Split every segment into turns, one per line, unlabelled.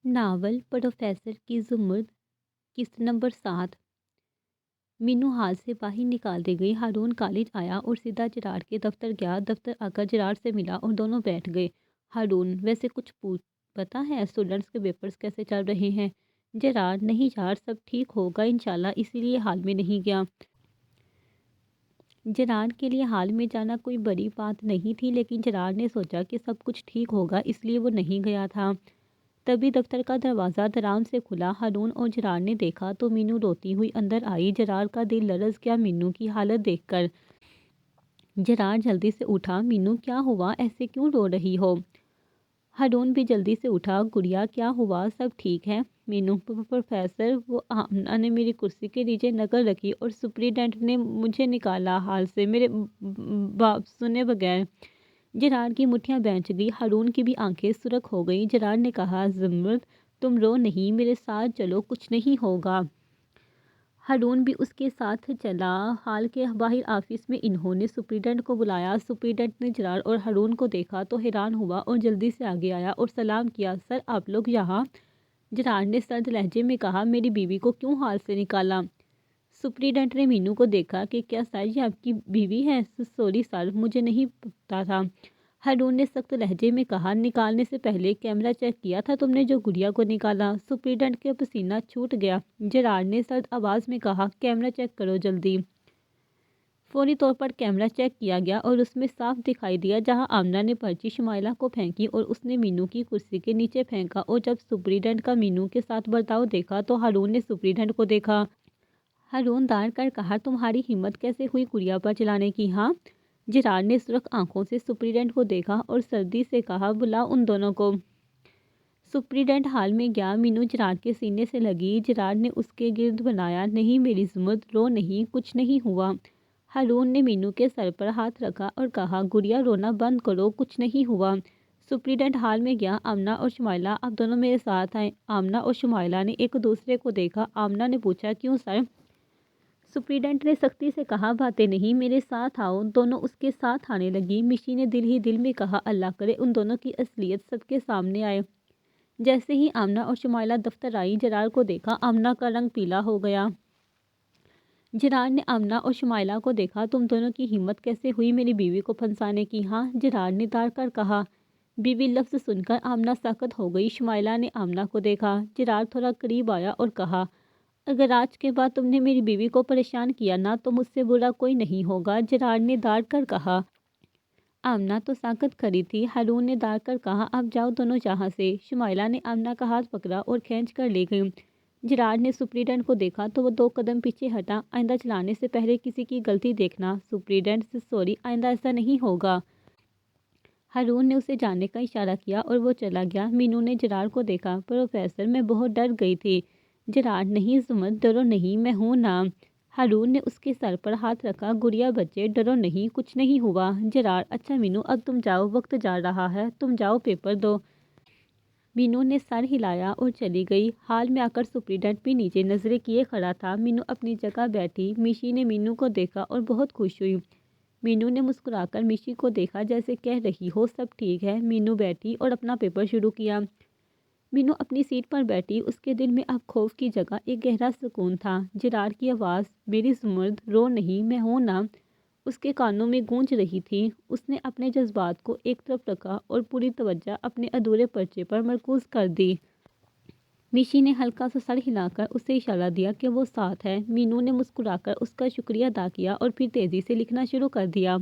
Novel professor کی زمرد قسط نمبر 7۔ مینو ہال سے باہر نکال دی گئی۔ ہارون کالج آیا اور سیدھا جراڈ کے دفتر گیا۔ دفتر آ کر جراڈ سے ملا اور دونوں بیٹھ گئے۔ ہارون: ویسے کچھ پتا ہے اسٹوڈنٹس کے پیپرز کیسے چل رہے ہیں؟ جراڈ: نہیں یار، سب ٹھیک ہوگا انشاءاللہ، اسی لیے ہال میں نہیں گیا۔ جراڈ کے لیے ہال میں جانا کوئی بڑی بات نہیں تھی، لیکن جراڈ نے سوچا کہ سب کچھ ٹھیک ہوگا، اس لیے وہ نہیں گیا تھا۔ تبھی دفتر کا دروازہ دھڑام سے کھلا۔ ہارون اور جراڈ نے دیکھا تو مینو روتی ہوئی اندر آئی۔ جراڈ کا دل لرز گیا مینو کی حالت دیکھ کر۔ جراڈ جلدی سے اٹھا: مینو کیا ہوا، ایسے کیوں رو رہی ہو؟ ہارون بھی جلدی سے اٹھا: گڑیا کیا ہوا، سب ٹھیک ہے؟ مینو: پروفیسر، وہ آمنہ نے میری کرسی کے نیچے نقل رکھی اور سپرنٹنڈنٹ نے مجھے نکالا ہال سے میرے بات سنے بغیر۔ جراڈ کی مٹھیاں بھینچ گئی۔ ہارون کی بھی آنکھیں سرخ ہو گئیں۔ جراڈ نے کہا: زمرد، تم رو نہیں، میرے ساتھ چلو، کچھ نہیں ہوگا۔ ہارون بھی اس کے ساتھ چلا۔ ہال کے باہر آفس میں انہوں نے سپرنٹنڈنٹ کو بلایا۔ سپرنٹنڈنٹ نے جراڈ اور ہارون کو دیکھا تو حیران ہوا اور جلدی سے آگے آیا اور سلام کیا: سر، آپ لوگ یہاں؟ جراڈ نے سرد لہجے میں کہا: میری بیوی کو کیوں ہال سے نکالا؟ سپرنٹنڈنٹ نے مینو کو دیکھا کہ کیا سر یہ آپ کی بیوی ہے؟ سوری سر، مجھے نہیں پتا تھا۔ ہارون نے سخت لہجے میں کہا: نکالنے سے پہلے کیمرہ چیک کیا تھا تم نے جو گڑیا کو نکالا؟ سپرنٹنڈنٹ کا پسینہ چھوٹ گیا۔ جراڈ نے سرد آواز میں کہا: کیمرہ چیک کرو جلدی۔ فوری طور پر کیمرہ چیک کیا گیا اور اس میں صاف دکھائی دیا جہاں آمنہ نے پرچی شمائلہ کو پھینکی اور اس نے مینو کی کرسی کے نیچے پھینکا۔ اور جب سپرنٹنڈنٹ کا مینو کے ساتھ برتاؤ دیکھا تو ہارون نے سپرنٹنڈنٹ کو دیکھا۔ ہارون دار کر کہا: تمہاری ہمت کیسے ہوئی گڑیا پر چلانے کی، ہاں؟ جراڈ نے سرخ آنکھوں سے سپرنٹنڈنٹ کو دیکھا اور سردی سے کہا: بلاؤ ان دونوں کو۔ سپرنٹنڈنٹ ہال میں گیا۔ مینو جراڈ کے سینے سے لگی۔ جراڈ نے اس کے گرد بنایا: نہیں میری زمرد، رو نہیں، کچھ نہیں ہوا۔ ہارون نے مینو کے سر پر ہاتھ رکھا اور کہا: گڑیا رونا بند کرو، کچھ نہیں ہوا۔ سپرنٹنڈنٹ ہال میں گیا۔ آمنہ اور شمائلہ، آپ دونوں میرے ساتھ آئیں۔ آمنہ اور شمائلہ نے ایک دوسرے کو دیکھا۔ آمنہ نے پوچھا: کیوں سر؟ سپرنٹنڈنٹ نے سختی سے کہا: باتیں نہیں، میرے ساتھ آؤ۔ دونوں اس کے ساتھ آنے لگی۔ مشی نے دل ہی دل میں کہا: اللہ کرے ان دونوں کی اصلیت سب کے سامنے آئے۔ جیسے ہی آمنہ اور شمائلہ دفتر آئی، جراڈ کو دیکھا۔ آمنہ کا رنگ پیلا ہو گیا۔ جراڈ نے آمنہ اور شمائلہ کو دیکھا: تم دونوں کی ہمت کیسے ہوئی میری بیوی کو پھنسانے کی، ہاں؟ جراڈ نے دار کر کہا۔ بیوی لفظ سن کر آمنہ ساکت ہو گئی۔ شمائلہ نے آمنہ کو دیکھا۔ جراڈ تھوڑا قریب آیا اور کہا: اگر آج کے بعد تم نے میری بیوی کو پریشان کیا نا تو مجھ سے برا کوئی نہیں ہوگا۔ جراڈ نے دار کر کہا۔ آمنہ تو ساکت کھڑی تھی۔ ہارون نے دار کر کہا: اب جاؤ دونوں یہاں سے۔ شمائلہ نے آمنہ کا ہاتھ پکڑا اور کھینچ کر لے گئی۔ جراڈ نے سپرنٹنڈنٹ کو دیکھا تو وہ 2 قدم پیچھے ہٹا: آئندہ چلانے سے پہلے کسی کی غلطی دیکھنا۔ سپرنٹنڈنٹ: سوری، آئندہ ایسا نہیں ہوگا۔ ہارون نے اسے جانے کا اشارہ کیا اور وہ چلا گیا۔ مینو نے جراڈ کو دیکھا: پروفیسر، میں بہت ڈر گئی تھی۔ جراڈ: نہیں زمرد، ڈرو نہیں، میں ہوں نا۔ ہارون نے اس کے سر پر ہاتھ رکھا: گڑیا بچے، ڈرو نہیں، کچھ نہیں ہوا۔ جراڈ: اچھا مینو، اب تم جاؤ، وقت جا رہا ہے، تم جاؤ پیپر دو۔ مینو نے سر ہلایا اور چلی گئی۔ ہال میں آ کر سپرنٹنڈنٹ بھی نیچے نظریں کیے کھڑا تھا۔ مینو اپنی جگہ بیٹھی۔ مشی نے مینو کو دیکھا اور بہت خوش ہوئی۔ مینو نے مسکرا کر مشی کو دیکھا جیسے کہہ رہی ہو سب ٹھیک ہے۔ مینو بیٹھی اور اپنا پیپر شروع کیا۔ مینو اپنی سیٹ پر بیٹھی۔ اس کے دل میں اب خوف کی جگہ ایک گہرا سکون تھا۔ جراڈ کی آواز: میری زمرد، رو نہیں، میں ہوں نا، اس کے کانوں میں گونج رہی تھی۔ اس نے اپنے جذبات کو ایک طرف رکھا اور پوری توجہ اپنے ادھورے پرچے پر مرکوز کر دی۔ مشی نے ہلکا سا سر ہلا کر اسے اشارہ دیا کہ وہ ساتھ ہے۔ مینو نے مسکرا کر اس کا شکریہ ادا کیا اور پھر تیزی سے لکھنا شروع کر دیا۔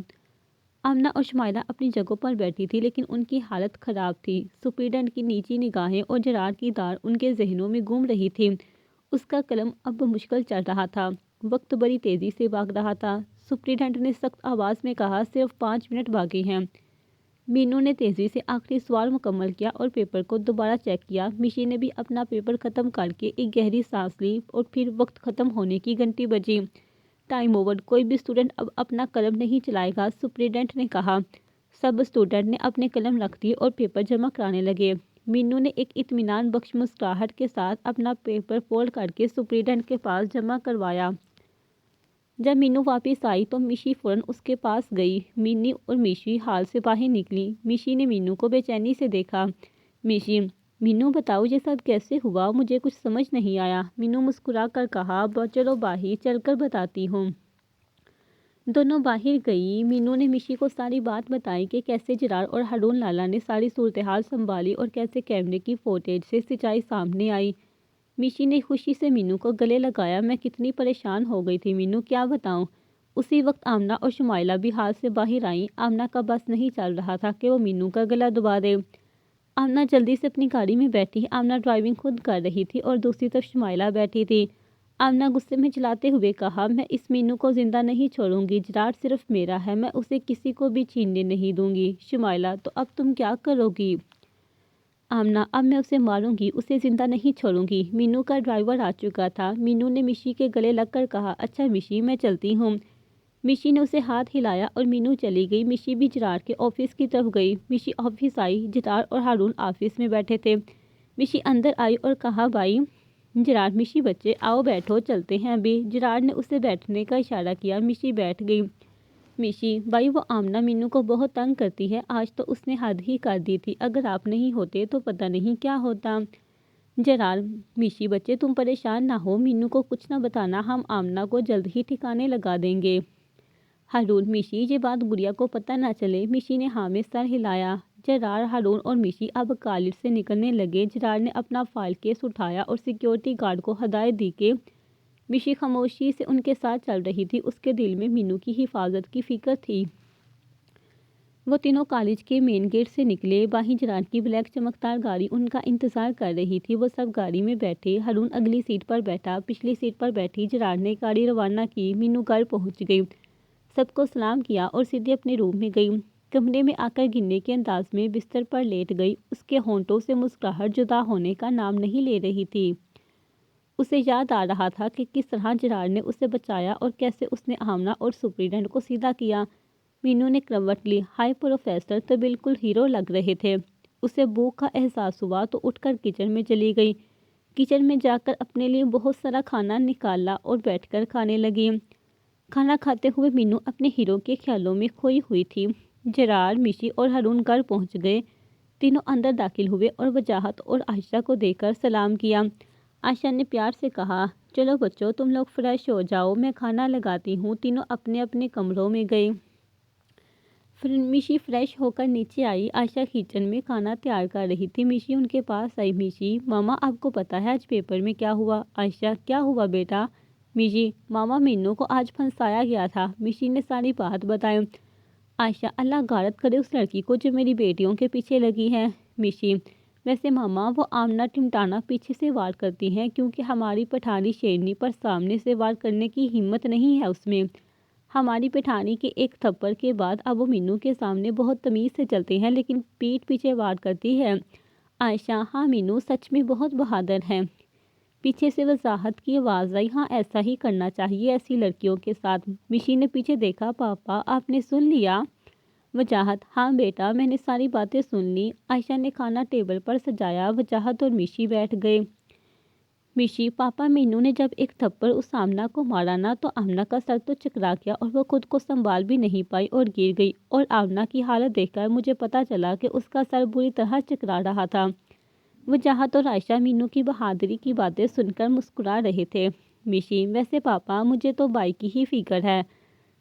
آمنہ اور شمائلہ اپنی جگہوں پر بیٹھی تھی لیکن ان کی حالت خراب تھی۔ سپرنٹنڈنٹ کی نیچی نگاہیں اور جراڈ کی دار ان کے ذہنوں میں گھوم رہی تھی۔ اس کا قلم اب مشکل چل رہا تھا۔ وقت بڑی تیزی سے بھاگ رہا تھا۔ سپرنٹنڈنٹ نے سخت آواز میں کہا: صرف 5 منٹ باقی ہیں۔ مینو نے تیزی سے آخری سوال مکمل کیا اور پیپر کو دوبارہ چیک کیا۔ مشی نے بھی اپنا پیپر ختم کر کے ایک گہری سانس لی اور پھر وقت ختم ہونے کی گھنٹی بجی۔ ٹائم اوور، کوئی بھی اسٹوڈنٹ اب اپنا قلم نہیں چلائے گا، سپرنٹنڈنٹ نے کہا۔ سب اسٹوڈنٹ نے اپنے قلم رکھ دیے اور پیپر جمع کرانے لگے۔ مینو نے ایک اطمینان بخش مسکراہٹ کے ساتھ اپنا پیپر فولڈ کر کے سپرنٹنڈنٹ کے پاس جمع کروایا۔ جب مینو واپس آئی تو مشی فوراً اس کے پاس گئی۔ مینو اور مشی ہال سے باہر نکلی۔ مشی نے مینو کو بے چینی سے دیکھا۔ مشی: مینو بتاؤ یہ سب کیسے ہوا، مجھے کچھ سمجھ نہیں آیا۔ مینو مسکرا کر کہا چلو باہر چل کر بتاتی ہوں۔ دونوں باہر گئی۔ مینو نے مشی کو ساری بات بتائی کہ کیسے جرار اور ہارون لالا نے ساری صورتحال سنبھالی اور کیسے کیمرے کی فوٹیج سے سچائی سامنے آئی۔ مشی نے خوشی سے مینو کو گلے لگایا۔ میں کتنی پریشان ہو گئی تھی مینو، کیا بتاؤں۔ اسی وقت آمنہ اور شمائلہ بھی ہال سے باہر آئیں۔ آمنہ کا بس نہیں چل رہا تھا کہ وہ مینو کا گلا دبا دے۔ آمنہ جلدی سے اپنی گاڑی میں بیٹھی۔ آمنہ ڈرائیونگ خود کر رہی تھی اور دوسری طرف شمائلہ بیٹھی تھی۔ آمنہ غصے میں چلاتے ہوئے کہا میں اس مینو کو زندہ نہیں چھوڑوں گی، جرار صرف میرا ہے، میں اسے کسی کو بھی چھیننے نہیں دوں گی۔ شمائلہ تو اب تم کیا کرو گی؟ آمنہ اب میں اسے ماروں گی، اسے زندہ نہیں چھوڑوں گی۔ مینو کا ڈرائیور آ چکا تھا۔ مینو نے مشی کے گلے لگ کر کہا اچھا مشی میں چلتی ہوں۔ مشی نے اسے ہاتھ ہلایا اور مینو چلی گئی۔ مشی بھی جرار کے آفس کی طرف گئی۔ مشی آفس آئی، جرار اور ہارون آفس میں بیٹھے تھے۔ مشی اندر آئی اور کہا بھائی جرار مشی بچے آؤ بیٹھو، چلتے ہیں ابھی۔ جرار نے اسے بیٹھنے کا اشارہ کیا۔ مشی بیٹھ گئی۔ مشی بھائی وہ آمنہ مینو کو بہت تنگ کرتی ہے، آج تو اس نے حد ہی کر دی تھی، اگر آپ نہیں ہوتے تو پتہ نہیں کیا ہوتا۔ جرار مشی بچے تم پریشان نہ ہو، مینو کو کچھ نہ بتانا، ہم آمنہ کو جلد ہی ٹھکانے لگا دیں گے۔ ہارون مشی یہ بات گڑیا کو پتہ نہ چلے۔ مشی نے ہاں میں سر ہلایا۔ جرار ہارون اور مشی اب کالج سے نکلنے لگے۔ جرار نے اپنا فائل کیس اٹھایا اور سیکیورٹی گارڈ کو ہدایت دی کہ مشی خاموشی سے ان کے ساتھ چل رہی تھی۔ اس کے دل میں مینو کی حفاظت کی فکر تھی۔ وہ تینوں کالج کے مین گیٹ سے نکلے۔ باہر جرار کی بلیک چمکدار گاڑی ان کا انتظار کر رہی تھی۔ وہ سب گاڑی میں بیٹھے۔ ہارون اگلی سیٹ پر بیٹھا، پچھلی سیٹ پر بیٹھی جرار نے گاڑی روانہ کی۔ مینو گھر پہنچ گئی، سب کو سلام کیا اور سیدھے اپنے روم میں گئی۔ کمرے میں آ کر گرنے کے انداز میں بستر پر لیٹ گئی۔ اس کے ہونٹوں سے مسکراہٹ جدا ہونے کا نام نہیں لے رہی تھی۔ اسے یاد آ رہا تھا کہ کس طرح جرار نے اسے بچایا اور کیسے اس نے آمنہ اور سپرنٹینڈنٹ کو سیدھا کیا۔ مینو نے کروٹ لی۔ ہائے پروفیسر تو بالکل ہیرو لگ رہے تھے۔ اسے بھوک کا احساس ہوا تو اٹھ کر کچن میں چلی گئی۔ کچن میں جا کر اپنے لیے بہت سارا کھانا نکالا اور بیٹھ کر کھانے لگی۔ کھانا کھاتے ہوئے مینو اپنے ہیرو کے خیالوں میں کھوئی ہوئی تھی۔ جرار مشی اور ہارون گھر پہنچ گئے۔ تینوں اندر داخل ہوئے اور وجاہت اور عائشہ کو دیکھ کر سلام کیا۔ عائشہ نے پیار سے کہا چلو بچوں تم لوگ فریش ہو جاؤ، میں کھانا لگاتی ہوں۔ تینوں اپنے اپنے کمروں میں گئے۔ مشی فریش ہو کر نیچے آئی۔ عائشہ کچن میں کھانا تیار کر رہی تھی۔ مشی ان کے پاس آئی۔ مشی ماما آپ کو پتہ ہے آج پیپر میں کیا ہوا؟ عائشہ کیا ہوا بیٹا؟ مشی ماما مینو کو آج پھنسایا گیا تھا۔ مشی نے ساری بات بتائی۔ عائشہ اللہ غارت کرے اس لڑکی کو جو میری بیٹیوں کے پیچھے لگی ہے۔ مشی ویسے ماما وہ آمنہ ٹمٹانا پیچھے سے وار کرتی ہے کیونکہ ہماری پٹھانی شیرنی پر سامنے سے وار کرنے کی ہمت نہیں ہے اس میں۔ ہماری پٹھانی کے ایک تھپڑ کے بعد اب وہ مینو کے سامنے بہت تمیز سے چلتے ہیں لیکن پیٹھ پیچھے وار کرتی ہے۔ عائشہ ہاں مینو سچ میں بہت بہادر ہے۔ پیچھے سے وضاحت کی آواز آئی ہاں ایسا ہی کرنا چاہیے ایسی لڑکیوں کے ساتھ۔ مشی نے پیچھے دیکھا پاپا آپ نے سن لیا؟ وجاہت ہاں بیٹا میں نے ساری باتیں سن لی۔ عائشہ نے کھانا ٹیبل پر سجایا۔ وجاہت اور مشی بیٹھ گئے۔ مشی پاپا مینو نے جب ایک تھپڑ اس آمنہ کو مارا نا تو آمنہ کا سر تو چکرا گیا اور وہ خود کو سنبھال بھی نہیں پائی اور گر گئی، اور آمنہ کی حالت دیکھ کر مجھے پتہ چلا کہ اس کا سر بری طرح چکرا رہا تھا۔ وجاہت اور عائشہ مینو کی بہادری کی باتیں سن کر مسکرا رہے تھے۔ مشی ویسے پاپا مجھے تو بھائی کی ہی فکر ہے۔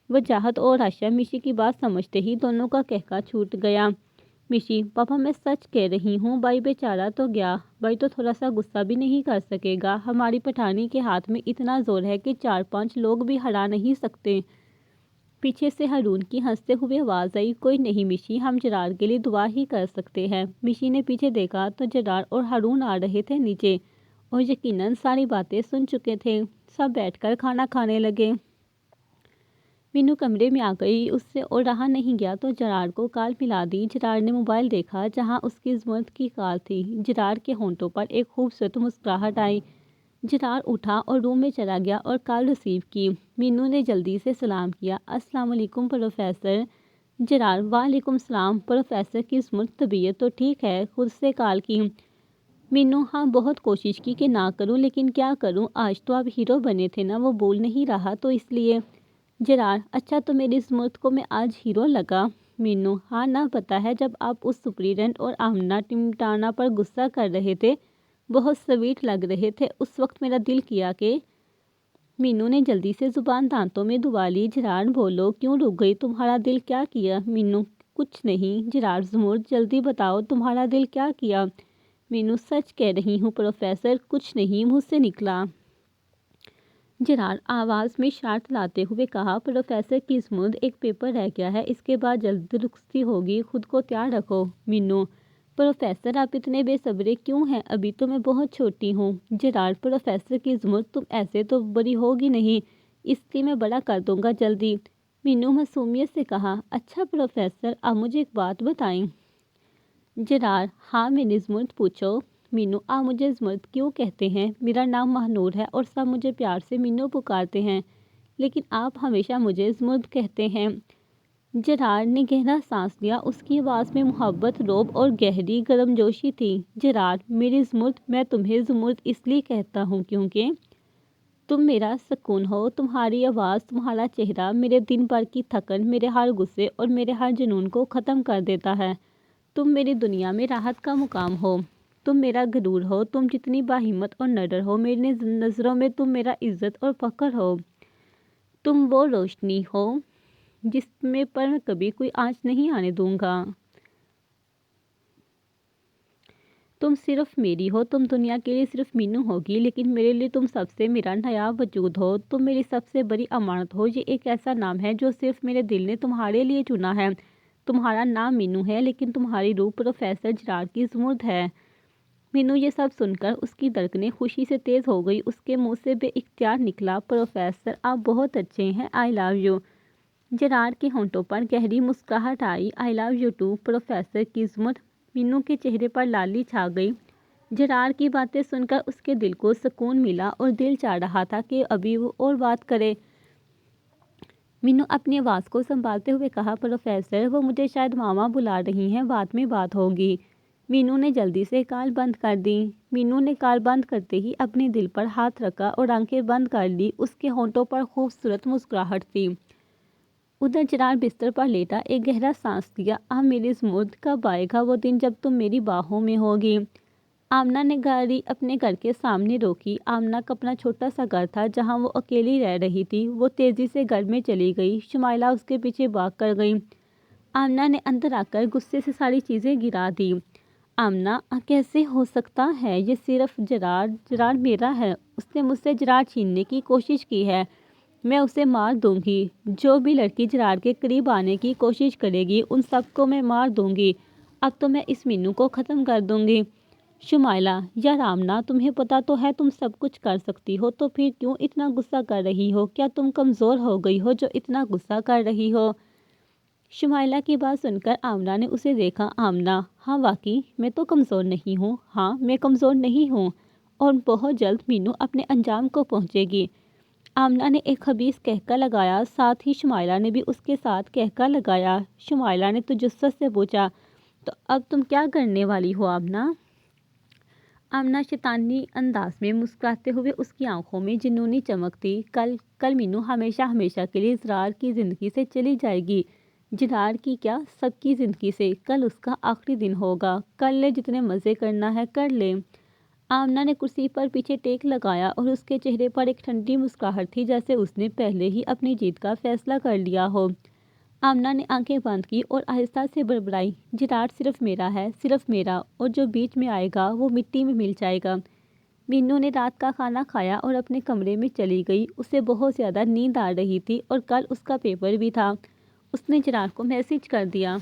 وجاہت اور عائشہ مشی کی بات سمجھتے ہی دونوں کا قہقہ چھوٹ گیا۔ مشی پاپا میں سچ کہہ رہی ہوں، بھائی بیچارہ تو گیا، بھائی تو تھوڑا سا غصہ بھی نہیں کر سکے گا، ہماری پٹھانی کے ہاتھ میں اتنا زور ہے کہ 4-5 لوگ بھی ہرا نہیں سکتے۔ پیچھے سے ہارون کی ہنستے ہوئے آواز آئی کوئی نہیں مشی ہم جرار کے لیے دعا ہی کر سکتے ہیں۔ مشی نے پیچھے دیکھا تو جرار اور ہارون آ رہے تھے نیچے اور یقیناً ساری باتیں سن چکے تھے۔ سب بیٹھ کر کھانا کھانے لگے۔ مینو کمرے میں آ گئی، اس سے اور رہا نہیں گیا تو جرار کو کال ملا دی۔ جرار نے موبائل دیکھا جہاں اس کی زمرد کی کال تھی۔ جرار کے ہونٹوں پر ایک خوبصورت مسکراہٹ آئی۔ جرار اٹھا اور روم میں چلا گیا اور کال ریسیو کی۔ مینو نے جلدی سے سلام کیا السلام علیکم پروفیسر۔ جرار وعلیکم السلام پروفیسر کی زمرد طبیعت تو ٹھیک ہے، خود سے کال کی؟ مینو ہاں بہت کوشش کی کہ نہ کروں لیکن کیا کروں، آج تو آپ ہیرو بنے تھے نا، وہ بول نہیں رہا تو اس لیے۔ جرار اچھا تو میری زمرد کو میں آج ہیرو لگا؟ مینو: ہاں نہ پتا ہے، جب آپ اس سپرنٹینڈنٹ اور آمنہ ٹمٹانا پر غصہ کر رہے تھے، بہت سویٹ لگ رہے تھے، اس وقت میرا دل کیا کہ… مینو نے جلدی سے زبان دانتوں میں دبا لی۔ جیراڈ: بولو، کیوں رک گئی؟ تمہارا دل کیا کیا؟ مینو: کچھ نہیں۔ جیراڈ: زمرد، جلدی بتاؤ، تمہارا دل کیا کیا؟ مینو: سچ کہہ رہی ہوں پروفیسر، کچھ نہیں مجھ سے نکلا۔ جیراڈ آواز میں شرارت لاتے ہوئے کہا، پروفیسر کی زمرد، ایک پیپر رہ گیا ہے، اس کے بعد جلد رخصتی ہوگی، خود کو تیار رکھو۔ مینو: پروفیسر آپ اتنے بے صبرے کیوں ہیں؟ ابھی تو میں بہت چھوٹی ہوں۔ جیراڈ: پروفیسر کی زمرد، تم ایسے تو بڑی ہوگی نہیں، اس لیے میں بڑا کر دوں گا جلدی۔ مینو معصومیت سے کہا، اچھا پروفیسر، اب مجھے ایک بات بتائیں۔ جیراڈ: ہاں میری زمرد، پوچھو۔ مینو: آپ مجھے زمرد کیوں کہتے ہیں؟ میرا نام مہنور ہے اور سب مجھے پیار سے مینو پکارتے ہیں، لیکن آپ ہمیشہ مجھے زمرد کہتے ہیں۔ جیراڈ نے گہرا سانس لیا، اس کی آواز میں محبت، رعب اور گہری گرمجوشی تھی۔ جیراڈ: میری زمرد، میں تمہیں زمرد اس لیے کہتا ہوں کیونکہ تم میرا سکون ہو۔ تمہاری آواز، تمہارا چہرہ میرے دن بھر کی تھکن، میرے ہر غصے اور میرے ہر جنون کو ختم کر دیتا ہے۔ تم میری دنیا میں راحت کا مقام ہو۔ تم میرا غرور ہو، تم جتنی باہمت اور نڈر ہو، میری نظروں میں تم میرا عزت اور فخر ہو۔ تم وہ روشنی ہو جس میں پر میں کبھی کوئی آنچ نہیں آنے دوں گا۔ تم صرف میری ہو، تم دنیا کے لیے صرف مینو ہوگی، لیکن میرے لیے تم سب سے میرا نیا وجود ہو۔ تم میری سب سے بڑی امانت ہو۔ یہ ایک ایسا نام ہے جو صرف میرے دل نے تمہارے لیے چنا ہے۔ تمہارا نام مینو ہے، لیکن تمہاری روح پروفیسر جیراڈ کی زمرد ہے۔ مینو یہ سب سن کر اس کی دھڑکنیں خوشی سے تیز ہو گئی۔ اس کے منہ سے بے اختیار نکلا، پروفیسر آپ بہت اچھے ہیں، آئی لو یو۔ جیراڈ کے ہونٹوں پر گہری مسکراہٹ آئی، آئی لو یو ٹو پروفیسر کی زمرد۔ مینو کے چہرے پر لالی چھا گئی۔ جیراڈ کی باتیں سن کر اس کے دل کو سکون ملا اور دل چاہ رہا تھا کہ ابھی وہ اور بات کرے۔ مینو اپنی آواز کو سنبھالتے ہوئے کہا، پروفیسر وہ مجھے شاید ماما بلا رہی ہیں، بعد میں بات ہوگی۔ مینو نے جلدی سے کال بند کر دی۔ مینو نے کال بند کرتے ہی اپنے دل پر ہاتھ رکھا اور آنکھیں بند کر لی۔ اس کے ہونٹوں پر خوبصورت مسکراہٹ تھی۔ ادھر جیراڈ بستر پر لیٹا ایک گہرا سانس لیا۔ اب میری زمرد، کب آئے گا وہ دن جب تم میری باہوں میں ہوگی؟ آمنہ نے گاڑی اپنے گھر کے سامنے روکی۔ آمنہ کا اپنا چھوٹا سا گھر تھا جہاں وہ اکیلی رہ رہی تھی۔ وہ تیزی سے گھر میں چلی گئی۔ شمائلہ اس کے پیچھے بھاگ کر گئی۔ آمنہ نے اندر آ کر غصے سے ساری چیزیں گرا دیں۔ آمنہ کیسے ہو سکتا ہے؟ یہ صرف جیراڈ میرا ہے۔ اس نے مجھ سے جیراڈ چھیننے کی کوشش کی ہے۔ میں اسے مار دوں گی۔ جو بھی لڑکی جیراڈ کے قریب آنے کی کوشش کرے گی ان سب کو میں مار دوں گی۔ اب تو میں اس مینو کو ختم کر دوں گی۔ شمائلہ: یار آمنہ، تمہیں پتا تو ہے تم سب کچھ کر سکتی ہو، تو پھر کیوں اتنا غصہ کر رہی ہو؟ کیا تم کمزور ہو گئی ہو جو اتنا غصہ کر رہی ہو؟ شمائلہ کی بات سن کر آمنہ نے اسے دیکھا۔ آمنہ: ہاں واقعی میں تو کمزور نہیں ہوں۔ ہاں میں کمزور نہیں ہوں، اور بہت جلد مینو اپنے انجام کو پہنچے گی۔ آمنہ نے ایک خبیث قہقہ لگایا، ساتھ ہی شمائلہ نے بھی اس کے ساتھ قہقہ لگایا۔ شمائلہ نے تجسس سے پوچھا، تو اب تم کیا کرنے والی ہو آمنہ؟ آمنہ شیطانی انداز میں مسکراتے ہوئے، اس کی آنکھوں میں جنونی چمک تھی۔ کل مینو ہمیشہ ہمیشہ کے لیے جیراڈ کی زندگی سے چلی جائے گی۔ جیراڈ کی کیا، سب کی زندگی سے۔ کل اس کا آخری دن ہوگا۔ کر لے جتنے مزے کرنا ہے کر لے۔ آمنہ نے کرسی پر پیچھے ٹیک لگایا اور اس کے چہرے پر ایک ٹھنڈی مسکراہٹ تھی، جیسے اس نے پہلے ہی اپنی جیت کا فیصلہ کر لیا ہو۔ آمنہ نے آنکھیں بند کی اور آہستہ سے بڑبڑائی، جیراڈ صرف میرا ہے، صرف میرا، اور جو بیچ میں آئے گا وہ مٹی میں مل جائے گا۔ مینو نے رات کا کھانا کھایا اور اپنے کمرے میں چلی گئی۔ اسے بہت زیادہ نیند آ رہی تھی اور کل اس کا پیپر بھی تھا۔ اس نے جیراڈ کو میسج کر دیا،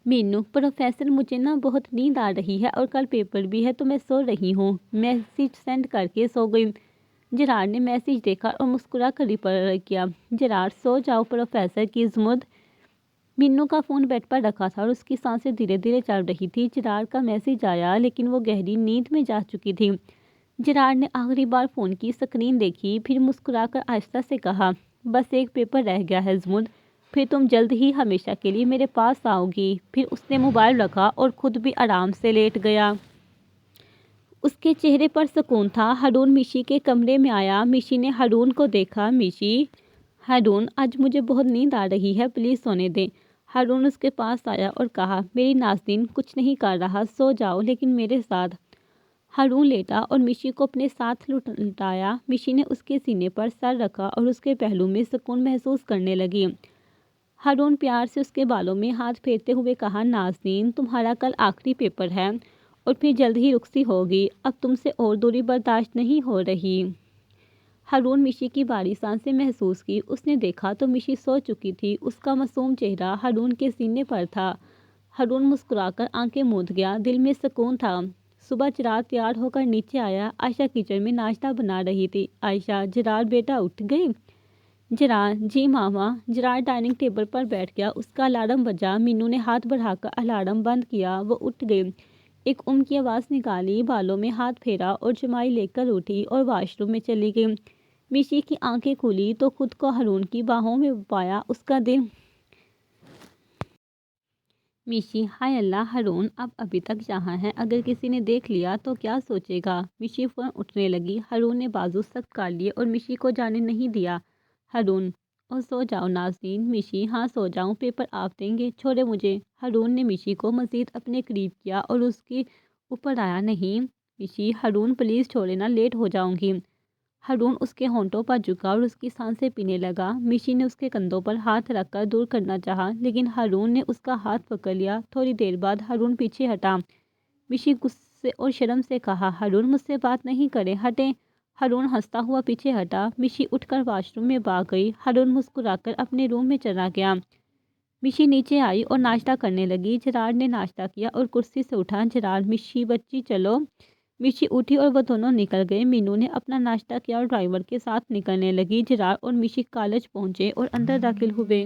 مینو پروفیسر مجھے بہت نیند آ رہی ہے اور کل پیپر بھی ہے تو میں سو رہی ہوں۔ میسج سینڈ کر کے سو گئی۔ جیراڈ نے میسج دیکھا اور مسکرا کر رپلائی کیا، جیراڈ سو جاؤ پروفیسر کی زمرد۔ مینو کا فون بیڈ پر رکھا تھا اور اس کی سانسیں دھیرے دھیرے چل رہی تھی۔ جیراڈ کا میسج آیا لیکن وہ گہری نیند میں جا چکی تھی۔ جیراڈ نے آخری بار فون کی اسکرین دیکھی، پھر مسکرا کر آہستہ سے کہا، بس ایک پیپر رہ گیا ہے زمرد، پھر تم جلد ہی ہمیشہ کے لیے میرے پاس آؤ گی۔ پھر اس نے موبائل رکھا اور خود بھی آرام سے لیٹ گیا۔ اس کے چہرے پر سکون تھا۔ ہارون میشی کے کمرے میں آیا۔ میشی نے ہارون کو دیکھا۔ میشی: ہارون آج مجھے بہت نیند آ رہی ہے، پلیز سونے دیں۔ ہارون اس کے پاس آیا اور کہا، میری نازنین کچھ نہیں کر رہا، سو جاؤ لیکن میرے ساتھ۔ ہارون لیٹا اور میشی کو اپنے ساتھ لٹایا۔ میشی نے اس کے سینے پر سر رکھا اور اس کے پہلو میں سکون محسوس کرنے لگی۔ ہارون پیار سے اس کے بالوں میں ہاتھ پھیرتے ہوئے کہا، نازنین تمہارا کل آخری پیپر ہے اور پھر جلد ہی رخصتی ہوگی، اب تم سے اور دوری برداشت نہیں ہو رہی۔ ہارون میشی کی باری سانسیں محسوس کی۔ اس نے دیکھا تو میشی سو چکی تھی، اس کا معصوم چہرہ ہارون کے سینے پر تھا۔ ہارون مسکرا کر آنکھیں موند گیا، دل میں سکون تھا۔ صبح جرار تیار ہو کر نیچے آیا۔ عائشہ کچن میں ناشتہ بنا رہی تھی۔ عائشہ، جرار بیٹا اٹھ گئی؟ جرار، جی ماما۔ جرار ڈائننگ ٹیبل پر بیٹھ گیا۔ اس کا الارم بجا۔ مینو نے ہاتھ بڑھا کر الارم بند کیا۔ وہ اٹھ گئی، ایک کی آواز نکالی، بالوں میں ہاتھ پھیرا اور جمائی لے کر اٹھی اور واش روم میں چلی گئی۔ میشی کی آنکھیں کھلی تو خود کو ہارون کی باہوں میں پایا۔ اس کا دل میشی، ہائے اللہ، ہارون اب ابھی تک جہاں ہے، اگر کسی نے دیکھ لیا تو کیا سوچے گا؟ میشی فوراً اٹھنے لگی۔ ہارون نے بازو سخت کر لیے اور میشی کو جانے نہیں دیا۔ ہارون، اور سو جاؤ نازنین۔ میشی، ہاں سو جاؤں، پیپر آپ دیں گے، چھوڑے مجھے۔ ہارون نے میشی کو مزید اپنے قریب کیا اور اس کے اوپر آیا۔ نہیں میشی، ہارون پلیز چھوڑے نا، لیٹ ہو جاؤں گی۔ ہارون اس کے ہونٹوں پر جھکا اور اس کی سانسیں پینے لگا۔ میشی نے اس کے کندھوں پر ہاتھ رکھ کر دور کرنا چاہا لیکن ہارون نے اس کا ہاتھ پکڑ لیا۔ تھوڑی دیر بعد ہارون پیچھے ہٹا۔ میشی غصے اور شرم سے کہا، ہارون مجھ سے بات نہیں کریں، ہٹیں۔ ہارون ہنستا ہوا پیچھے ہٹا۔ میشی اٹھ کر واش روم میں بھاگ گئی۔ ہارون مسکرا کر اپنے روم میں چلا گیا۔ میشی نیچے آئی اور ناشتہ کرنے لگی۔ جرار نے ناشتہ کیا اور کرسی سے اٹھا۔ جرار، میشی بچی چلو۔ میشی اٹھی اور وہ دونوں نکل گئے۔ مینو نے اپنا ناشتہ کیا اور ڈرائیور کے ساتھ نکلنے لگی۔ جرار اور میشی کالج پہنچے اور اندر داخل ہوئے۔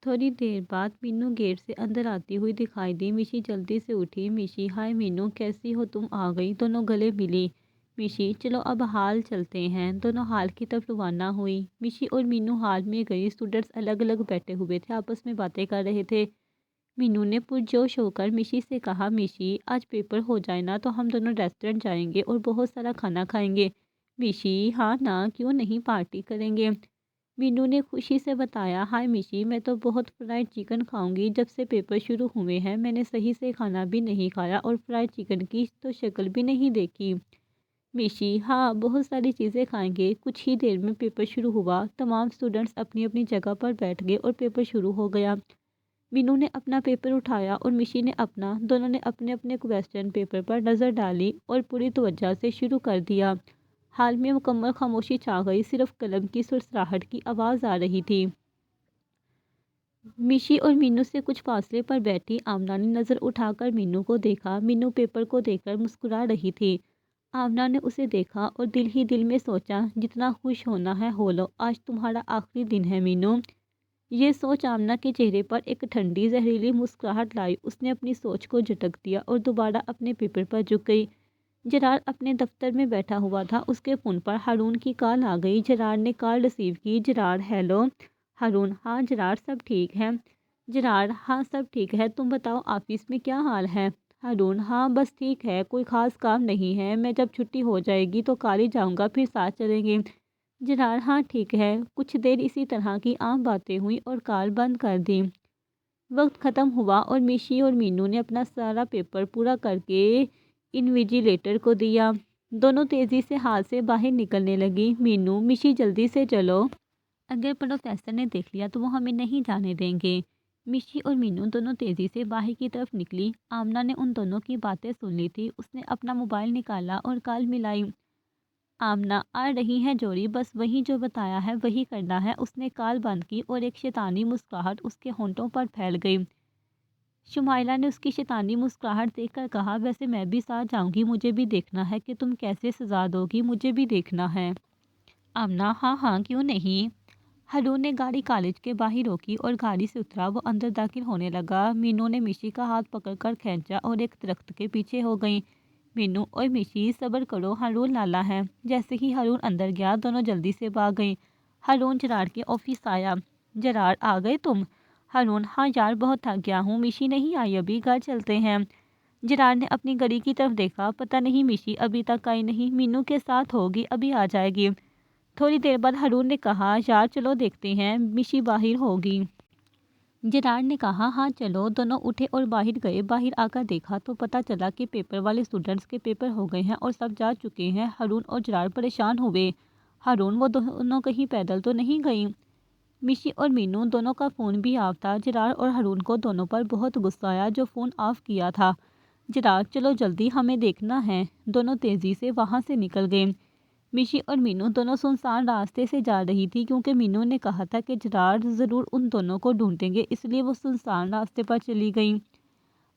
تھوڑی دیر بعد مینو گیٹ سے اندر آتی ہوئی دکھائی دی۔ میشی جلدی سے اٹھی۔ میشی، ہائے مینو، کیسی ہو تم؟ آ گئی۔ دونوں گلے ملی۔ میشی، چلو اب ہال چلتے ہیں۔ دونوں ہال کی طرف روانہ ہوئی۔ میشی اور مینو ہال میں گئی۔ اسٹوڈنٹس الگ الگ بیٹھے ہوئے تھے، آپس میں باتیں کر رہے تھے۔ مینو نے پرجوش ہو کر میشی سے کہا، میشی آج پیپر ہو جائے نا تو ہم دونوں ریسٹورنٹ جائیں گے اور بہت سارا کھانا کھائیں گے۔ میشی، ہاں نا، کیوں نہیں، پارٹی کریں گے۔ مینو نے خوشی سے بتایا، ہائے میشی، میں تو بہت فرائیڈ چکن کھاؤں گی۔ جب سے پیپر شروع ہوئے ہیں میں نے صحیح سے کھانا بھی نہیں کھایا اور فرائیڈ چکن کی تو شکل بھی نہیں دیکھی۔ میشی، ہاں بہت ساری چیزیں کھائیں گے۔ کچھ ہی دیر میں پیپر شروع ہوا۔ تمام اسٹوڈنٹس اپنی اپنی جگہ پر بیٹھ گئے اور پیپر شروع ہو گیا۔ مینو نے اپنا پیپر اٹھایا اور میشی نے اپنا۔ دونوں نے اپنے اپنے کویسچن پیپر پر نظر ڈالی اور پوری توجہ سے شروع کر دیا۔ حال میں مکمل خاموشی چھا گئی، صرف قلم کی سرسراہٹ کی آواز آ رہی تھی۔ میشی اور مینو سے کچھ فاصلے پر بیٹھی آمنہ نے نظر اٹھا کر مینو کو دیکھا۔ مینو پیپر کو دیکھ کر مسکرا رہی تھی۔ آمنہ نے اسے دیکھا اور دل ہی دل میں سوچا، جتنا خوش ہونا ہے ہو لو، آج تمہارا آخری دن ہے مینو۔ یہ سوچ آمنہ کے چہرے پر ایک ٹھنڈی زہریلی مسکراہٹ لائی۔ اس نے اپنی سوچ کو جھٹک دیا اور دوبارہ اپنے پیپر پر جھک گئی۔ جرار اپنے دفتر میں بیٹھا ہوا تھا۔ اس کے فون پر ہارون کی کال آ گئی۔ جرار نے کال ریسیو کی۔ جرار، ہیلو۔ ہارون، ہاں جرار، سب ٹھیک ہے؟ جرار، ہاں سب ٹھیک ہے، تم بتاؤ آفس میں کیا حال ہے؟ ہارون، ہاں بس ٹھیک ہے، کوئی خاص کام نہیں ہے، میں جب چھٹی ہو جائے گی تو کالج جاؤں گا، پھر ساتھ چلیں گے۔ جرار، ہاں ٹھیک ہے۔ کچھ دیر اسی طرح کی عام باتیں ہوئی اور کال بند کر دی۔ وقت ختم ہوا اور میشی اور مینو نے اپنا سارا پیپر پورا کر کے انویجیلیٹر کو دیا۔ دونوں تیزی سے ہال سے باہر نکلنے لگی۔ مینو، میشی جلدی سے چلو، اگر پروفیسر نے دیکھ لیا تو وہ ہمیں نہیں جانے دیں گے۔ میشی اور مینو دونوں تیزی سے باہر کی طرف نکلی۔ آمنہ نے ان دونوں کی باتیں سن لی تھی۔ اس نے اپنا موبائل نکالا اور کال ملائی۔ آمنہ، آ رہی ہے جوڑی، بس وہی جو بتایا ہے وہی کرنا ہے۔ اس نے کال بند کی اور ایک شیطانی مسکراہٹ اس کے ہونٹوں پر پھیل گئی۔ شمائلہ نے اس کی شیطانی مسکراہٹ دیکھ کر کہا، ویسے میں بھی ساتھ جاؤں گی، مجھے بھی دیکھنا ہے کہ تم کیسے سزا دو گی، مجھے بھی دیکھنا ہے۔ آمنہ، ہاں ہاں کیوں نہیں۔ ہارون نے گاڑی کالج کے باہر روکی اور گاڑی سے اترا۔ وہ اندر داخل ہونے لگا۔ مینو نے میشی کا ہاتھ پکڑ کر کھینچا اور ایک درخت کے پیچھے ہو گئی۔ مینو، اور میشی صبر کرو، ہارون لالا ہے۔ جیسے ہی ہارون اندر گیا دونوں جلدی سے بھاگ گئیں۔ ہارون جرار کے آفس آیا۔ جرار، آ گئے تم؟ ہارون، ہاں یار بہت تھک گیا ہوں، میشی نہیں آئی ابھی، گھر چلتے ہیں۔ جرار نے اپنی گھڑی کی طرف دیکھا۔ پتہ نہیں مشی ابھی تک آئی نہیں، مینو کے ساتھ ہوگی، ابھی آ جائے گی۔ تھوڑی دیر بعد ہارون نے کہا یار چلو دیکھتے ہیں مشی باہر ہوگی۔ جرار نے کہا ہاں چلو۔ دونوں اٹھے اور باہر گئے۔ باہر آ کر دیکھا تو پتہ چلا کہ پیپر والے اسٹوڈنٹس کے پیپر ہو گئے ہیں اور سب جا چکے ہیں۔ ہارون اور جرار پریشان ہوئے۔ ہارون وہ دونوں کہیں پیدل تو نہیں گئی؟ مشی اور مینو دونوں کا فون بھی آف تھا۔ جرار اور ہارون کو دونوں پر بہت غصہ آیا جو فون آف کیا تھا۔ جرار چلو جلدی ہمیں دیکھنا ہے۔ دونوں تیزی سے وہاں سے نکل گئے۔ مشی اور مینو دونوں سنسان راستے سے جا رہی تھی کیونکہ مینو نے کہا تھا کہ جرار ضرور ان دونوں کو ڈھونڈیں گے، اس لیے وہ سنسان راستے پر چلی گئیں۔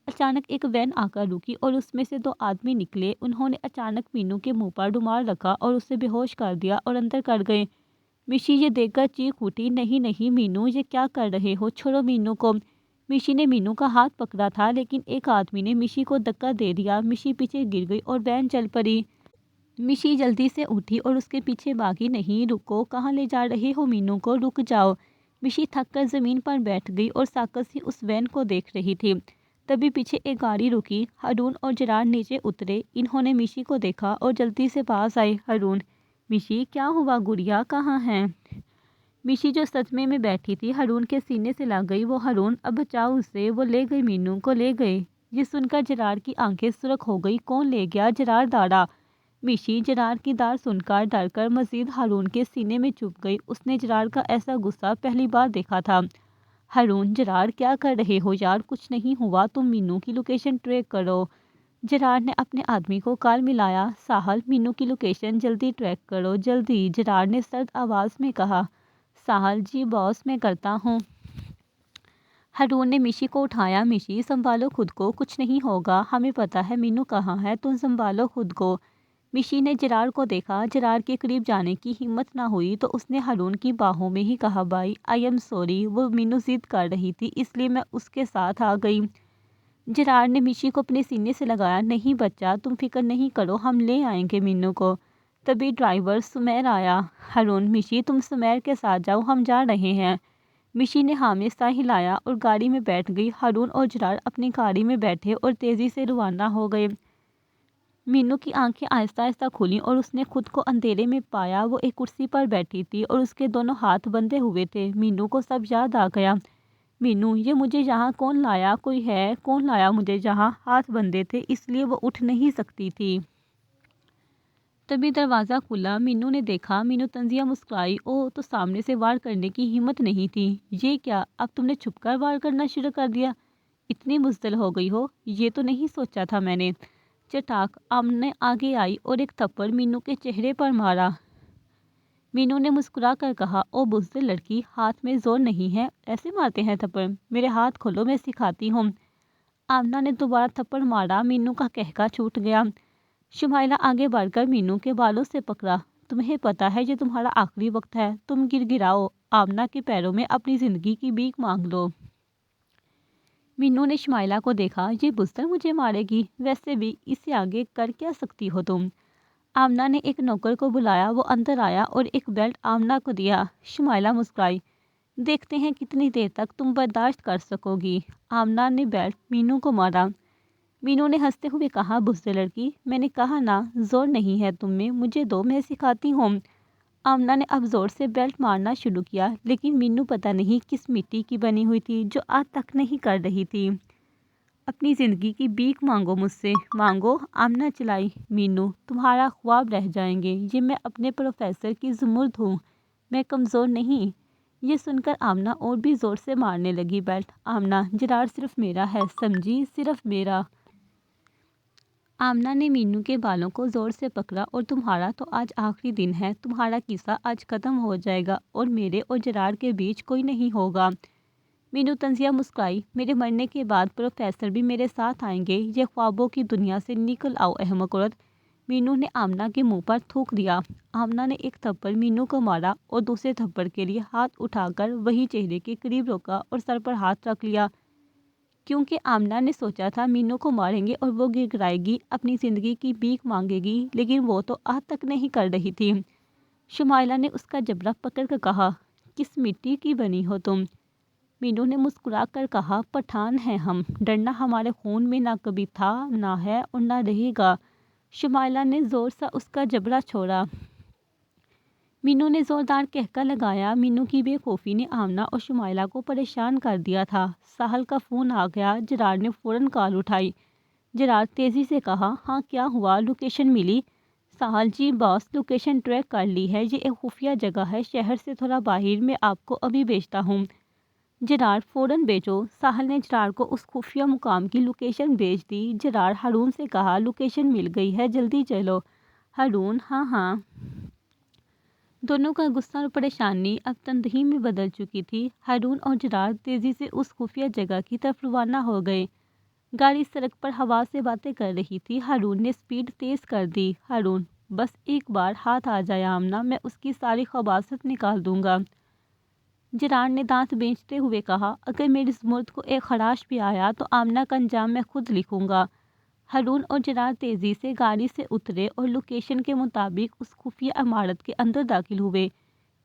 اچانک ایک وین آ کر رکی اور اس میں سے دو آدمی نکلے۔ انہوں نے اچانک مینو کے منہ پر رومال رکھا اور اسے بے ہوش کر دیا اور اندر کر گئے۔ مشی یہ دیکھ کر چیخ اٹھی نہیں نہیں مینو یہ کیا کر رہے ہو، چھوڑو مینو کو۔ مشی نے مینو کا ہاتھ پکڑا تھا لیکن ایک آدمی نے مشی کو دھکا دے دیا۔ مشی پیچھے گر گئی اور وین چل پڑی۔ مشی جلدی سے اٹھی اور اس کے پیچھے بھاگی نہیں رکو، کہاں لے جا رہے ہو مینو کو، رک جاؤ۔ مشی تھک کر زمین پر بیٹھ گئی اور ساکت سی اس وین کو دیکھ رہی تھی۔ تبھی پیچھے ایک گاڑی رکی۔ ہارون اور جرار نیچے اترے۔ انہوں نے مشی کو دیکھا اور جلدی سے پاس آئے۔ ہارون مشی کیا ہوا گڑیا کہاں ہے؟ مشی جو صدمے میں بیٹھی تھی ہارون کے سینے سے لگ گئی۔ وہ ہارون اب بچاؤ اسے، وہ لے گئے مینو کو لے گئے۔ یہ سن کر جرار کی آنکھیں سرخ ہو گئی۔ کون لے گیا؟ جرار داڑا۔ مشی جرار کی دار سن کر ڈر کر مزید ہارون کے سینے میں چھپ گئی۔ اس نے جرار کا ایسا غصہ پہلی بار دیکھا تھا۔ ہارون جرار کیا کر رہے ہو یار، کچھ نہیں ہوا، تم مینو کی لوکیشن ٹریک کرو۔ جرار نے اپنے آدمی کو کال ملایا۔ ساحل مینو کی لوکیشن جلدی ٹریک کرو جلدی، جرار نے سرد آواز میں کہا۔ ساحل جی باس میں کرتا ہوں۔ ہارون نے مشی کو اٹھایا۔ مشی سنبھالو خود کو، کچھ نہیں ہوگا، ہمیں پتہ ہے مینو کہاں ہے، تم سنبھالو خود کو۔ مشی نے جرار کو دیکھا۔ جرار کے قریب جانے کی ہمت نہ ہوئی تو اس نے ہارون کی باہوں میں ہی کہا بھائی آئی ایم سوری، وہ مینو ضد کر رہی تھی اس لیے میں اس کے ساتھ آ گئی۔ جرار نے مشی کو اپنے سینے سے لگایا۔ نہیں بچہ تم فکر نہیں کرو، ہم لے آئیں گے مینو کو۔ تبھی ڈرائیور سمیر آیا۔ ہارون مشی تم سمیر کے ساتھ جاؤ، ہم جا رہے ہیں۔ مشی نے ہاں میں سہ ہلایا اور گاڑی میں بیٹھ گئی۔ ہارون اور جرار اپنی گاڑی میں بیٹھے اور تیزی سے روانہ ہو گئے۔ مینو کی آنکھیں آہستہ آہستہ کھولیں اور اس نے خود کو اندھیرے میں پایا۔ وہ ایک کرسی پر بیٹھی تھی اور اس کے دونوں ہاتھ بندھے ہوئے تھے۔ مینو کو سب یاد آ گیا۔ مینو یہ مجھے یہاں کون لایا، کوئی ہے کون لایا مجھے یہاں؟ ہاتھ بندھے تھے اس لیے وہ اٹھ نہیں سکتی تھی۔ تبھی دروازہ کھلا۔ مینو نے دیکھا۔ مینو طنزیہ مسکرائی۔ او تو سامنے سے وار کرنے کی ہمت نہیں تھی۔ یہ کیا، اب تم نے چھپ کر وار کرنا شروع کر دیا؟ اتنی بزدل ہو گئی ہو، یہ تو نہیں سوچا تھا میں نے۔ چٹاک آمنے آگے آئی اور ایک تھپڑ مینو کے چہرے پر مارا۔ مینو نے مسکرا کر کہا او بزدل لڑکی، ہاتھ میں زور نہیں ہے، ایسے مارتے ہیں تھپڑ؟ میرے ہاتھ کھولو میں سکھاتی ہوں۔ آمنہ نے دوبارہ تھپڑ مارا۔ مینو کا قہقہ چھوٹ گیا۔ شمائلہ آگے بڑھ کر مینو کے بالوں سے پکڑا۔ تمہیں پتہ ہے یہ تمہارا آخری وقت ہے، تم گر گراؤ آمنہ کے پیروں میں اپنی زندگی کی بھیک مانگ لو۔ مینو نے شمائلہ کو دیکھا۔ یہ بزدل مجھے مارے گی؟ ویسے بھی اس سے آگے کر کیا سکتی ہو تم؟ آمنہ نے ایک نوکر کو بلایا۔ وہ اندر آیا اور ایک بیلٹ آمنہ کو دیا۔ شمائلہ مسکرائی۔ دیکھتے ہیں کتنی دیر تک تم برداشت کر سکو گی۔ آمنہ نے بیلٹ مینو کو مارا۔ مینو نے ہنستے ہوئے کہا بزدل لڑکی، میں نے کہا نا زور نہیں ہے تم میں، مجھے دو میں سکھاتی ہوں۔ آمنہ نے اب زور سے بیلٹ مارنا شروع کیا لیکن مینو پتہ نہیں کس مٹی کی بنی ہوئی تھی جو آج تک نہیں کر رہی تھی۔ اپنی زندگی کی بھیک مانگو مجھ سے، مانگو۔ آمنہ چلائی۔ مینو تمہارا خواب رہ جائیں گے، یہ میں اپنے پروفیسر کی زمرد ہوں، میں کمزور نہیں۔ یہ سن کر آمنہ اور بھی زور سے مارنے لگی بیلٹ۔ آمنہ جرار صرف میرا ہے سمجھی، صرف میرا۔ آمنہ نے مینو کے بالوں کو زور سے پکڑا اور تمہارا تو آج آخری دن ہے، تمہارا قصہ آج ختم ہو جائے گا اور میرے اور جرار کے بیچ کوئی نہیں ہوگا۔ مینو طنزیہ مسکرائی۔ میرے مرنے کے بعد پروفیسر بھی میرے ساتھ آئیں گے، یہ خوابوں کی دنیا سے نکل آؤ احمق عورت۔ مینو نے آمنہ کے منہ پر تھوک دیا۔ آمنہ نے ایک تھپڑ مینو کو مارا اور دوسرے تھپڑ کے لیے ہاتھ اٹھا کر وہی چہرے کے قریب روکا اور سر پر ہاتھ رکھ لیا، کیونکہ آمنہ نے سوچا تھا مینو کو ماریں گے اور وہ گر گرائے گی، اپنی زندگی کی بھیک مانگے گی، لیکن وہ تو آج تک نہیں کر رہی تھی۔ شمائلہ نے اس کا جبڑا پکڑ کر کہا کس مٹی کی بنی ہو تم؟ مینو نے مسکرا کر کہا، پٹھان ہیں ہم، ڈرنا ہمارے خون میں نہ کبھی تھا، نہ ہے اور نہ رہے گا۔ شمائلہ نے زور سے اس کا جبڑا چھوڑا۔ مینو نے زوردار کہکا لگایا۔ مینو کی بے خوفی نے آمنہ اور شمائلہ کو پریشان کر دیا تھا۔ ساحل کا فون آ گیا۔ جرار نے فوراً کال اٹھائی۔ جرار تیزی سے کہا، ہاں کیا ہوا، لوکیشن ملی؟ ساحل، جی باس، لوکیشن ٹریک کر لی ہے، یہ ایک خفیہ جگہ ہے شہر سے تھوڑا باہر، میں آپ کو ابھی بھیجتا ہوں۔ جرار، فوراً بھیجو۔ ساحل نے جرار کو اس خفیہ مقام کی لوکیشن بھیج دی۔ جرار ہارون سے کہا، لوکیشن مل گئی ہے، جلدی چلو۔ ہارون، ہاں ہاں۔ دونوں کا غصہ اور پریشانی اب تندہی میں بدل چکی تھی۔ ہارون اور جرار تیزی سے اس خفیہ جگہ کی طرف روانہ ہو گئے۔ گاڑی سڑک پر ہوا سے باتیں کر رہی تھی۔ ہارون نے سپیڈ تیز کر دی۔ ہارون، بس ایک بار ہاتھ آ جائے آمنہ، میں اس کی ساری خباثت نکال دوں گا۔ جرار نے دانت بھینچتے ہوئے کہا، اگر میری زمرد کو ایک خراش بھی آیا تو آمنہ کا انجام میں خود لکھوں گا۔ ہارون اور جرار تیزی سے گاڑی سے اترے اور لوکیشن کے مطابق اس خفیہ عمارت کے اندر داخل ہوئے۔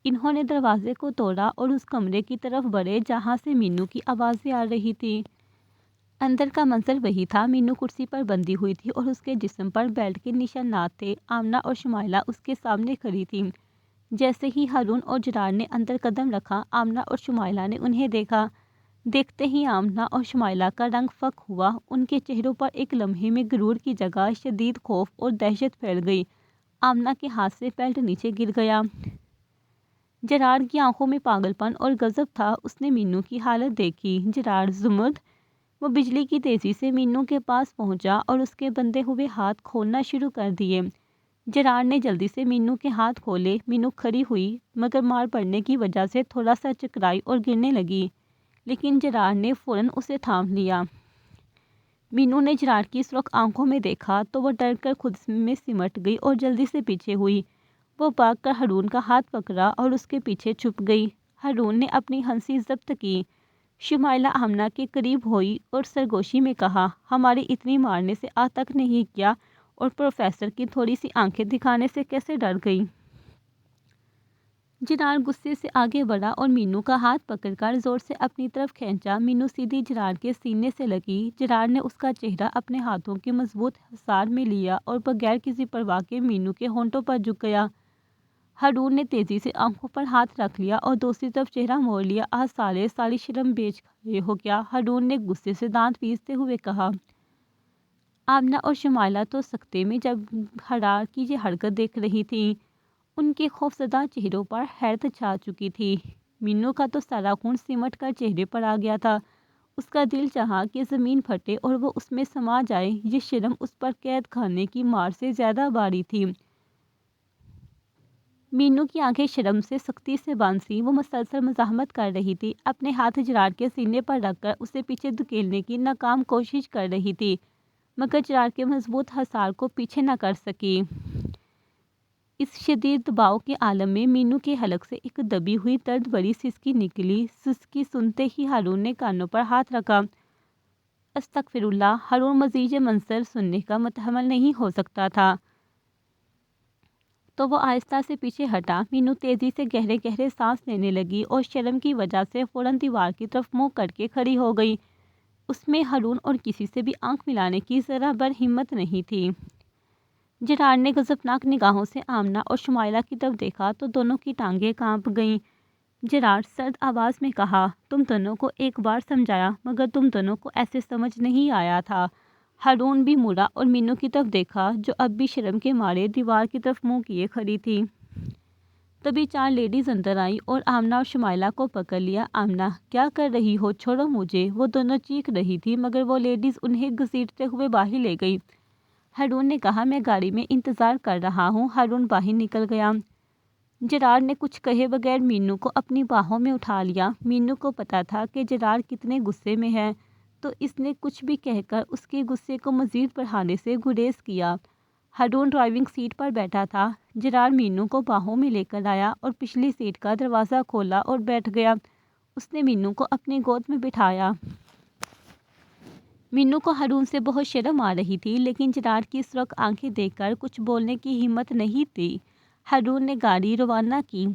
انہوں نے دروازے کو توڑا اور اس کمرے کی طرف بڑھے جہاں سے مینو کی آوازیں آ رہی تھیں۔ اندر کا منظر وہی تھا۔ مینو کرسی پر بندھی ہوئی تھی اور اس کے جسم پر بیلٹ کے نشانات تھے۔ آمنہ اور شمائلہ اس کے سامنے کھڑی تھیں۔ جیسے ہی ہارون اور جرار نے اندر قدم رکھا، آمنہ اور شمائلہ نے انہیں دیکھا۔ دیکھتے ہی آمنہ اور شمائلہ کا رنگ فک ہوا۔ ان کے چہروں پر ایک لمحے میں غرور کی جگہ شدید خوف اور دہشت پھیل گئی۔ آمنہ کے ہاتھ سے بیلٹ نیچے گر گیا۔ جرار کی آنکھوں میں پاگل پن اور غضب تھا۔ اس نے مینو کی حالت دیکھی۔ جرار، زمرد! وہ بجلی کی تیزی سے مینو کے پاس پہنچا اور اس کے بندھے ہوئے ہاتھ کھولنا شروع کر دیے۔ جرار نے جلدی سے مینو کے ہاتھ کھولے۔ مینو کھڑی ہوئی مگر مار پڑنے کی وجہ سے تھوڑا سا چکرائی اور گرنے لگی، لیکن جرار نے فوراً اسے تھام لیا۔ مینو نے جرار کی سرخ آنکھوں میں دیکھا تو وہ ڈر کر خود میں سمٹ گئی اور جلدی سے پیچھے ہوئی۔ وہ بھاگ کر ہارون کا ہاتھ پکڑا اور اس کے پیچھے چھپ گئی۔ ہارون نے اپنی ہنسی ضبط کی۔ شمائلہ آمنہ کے قریب ہوئی اور سرگوشی میں کہا، ہماری اتنی مارنے سے آج تک نہیں کیا اور پروفیسر کی تھوڑی سی آنکھیں دکھانے سے کیسے ڈر گئی؟ جرار غصے سے آگے بڑھا اور مینو کا ہاتھ پکڑ کر زور سے اپنی طرف کھینچا۔ مینو سیدھی جرار کے سینے سے لگی۔ جرار نے اس کا چہرہ اپنے ہاتھوں کے مضبوط حصار میں لیا اور بغیر کسی پرواہ کے مینو کے ہونٹوں پر جھک گیا۔ ہارون نے تیزی سے آنکھوں پر ہاتھ رکھ لیا اور دوسری طرف چہرہ موڑ لیا۔ آج ساری شرم بیچ گئے ہو کیا؟ ہارون نے غصے سے دانت پیستے ہوئے کہا۔ آمنہ اور شمائلہ تو سکتے میں جب جرار کی یہ حرکت دیکھ رہی تھیں۔ ان کے خوفزدہ چہروں پر حیرت چھا چکی تھی۔ مینو کا تو سارا خون سمٹ کر چہرے پر آ گیا تھا۔ اس کا دل چاہا کہ زمین پھٹے اور وہ اس میں سما جائے۔ یہ شرم اس پر قید خانے کی مار سے زیادہ بھاری تھی۔ مینو کی آنکھیں شرم سے سختی سے بند تھیں۔ وہ مسلسل مزاحمت کر رہی تھی، اپنے ہاتھ جرار کے سینے پر رکھ کر اسے پیچھے دھکیلنے کی ناکام کوشش کر رہی تھی، مگر جرار کے مضبوط حصار کو پیچھے نہ کر سکی۔ اس شدید دباؤ کے عالم میں مینو کے حلق سے ایک دبی ہوئی درد بھری سسکی نکلی۔ سسکی سنتے ہی ہارون نے کانوں پر ہاتھ رکھا۔ استغفر اللہ! ہارون مزید یہ منظر سننے کا متحمل نہیں ہو سکتا تھا، تو وہ آہستہ سے پیچھے ہٹا۔ مینو تیزی سے گہرے گہرے سانس لینے لگی اور شرم کی وجہ سے فوراً دیوار کی طرف منہ کر کے کھڑی ہو گئی۔ اس میں ہارون اور کسی سے بھی آنکھ ملانے کی ذرا بھر ہمت نہیں تھی۔ جرار نے غضبناک نگاہوں سے آمنہ اور شمائلہ کی طرف دیکھا تو دونوں کی ٹانگیں کانپ گئیں۔ جرار سرد آواز میں کہا، تم دونوں کو ایک بار سمجھایا مگر تم دونوں کو ایسے سمجھ نہیں آیا تھا۔ ہارون بھی مڑا اور مینو کی طرف دیکھا جو اب بھی شرم کے مارے دیوار کی طرف منہ کیے کھڑی تھی۔ تبھی 4 لیڈیز اندر آئیں اور آمنہ اور شمائلہ کو پکڑ لیا۔ آمنہ، کیا کر رہی ہو؟ چھوڑو مجھے! وہ دونوں چیخ رہی تھی مگر وہ لیڈیز انہیں گھسیٹتے ہوئے باہر لے گئی۔ ہارون نے کہا، میں گاڑی میں انتظار کر رہا ہوں۔ ہارون باہر نکل گیا۔ جرار نے کچھ کہے بغیر مینو کو اپنی باہوں میں اٹھا لیا۔ مینو کو پتا تھا کہ جرار کتنے غصے میں ہے، تو اس نے کچھ بھی کہہ کر اس کے غصے کو مزید بڑھانے سے گریز کیا۔ ہارون ڈرائیونگ سیٹ پر بیٹھا تھا۔ جرار مینو کو باہوں میں لے کر آیا اور پچھلی سیٹ کا دروازہ کھولا اور بیٹھ گیا۔ اس نے مینو کو اپنی گود میں بٹھایا۔ مینو کو ہارون سے بہت شرم آ رہی تھی، لیکن جرار کی سرخ آنکھیں دیکھ کر کچھ بولنے کی ہمت نہیں تھی۔ ہارون نے گاڑی روانہ کی۔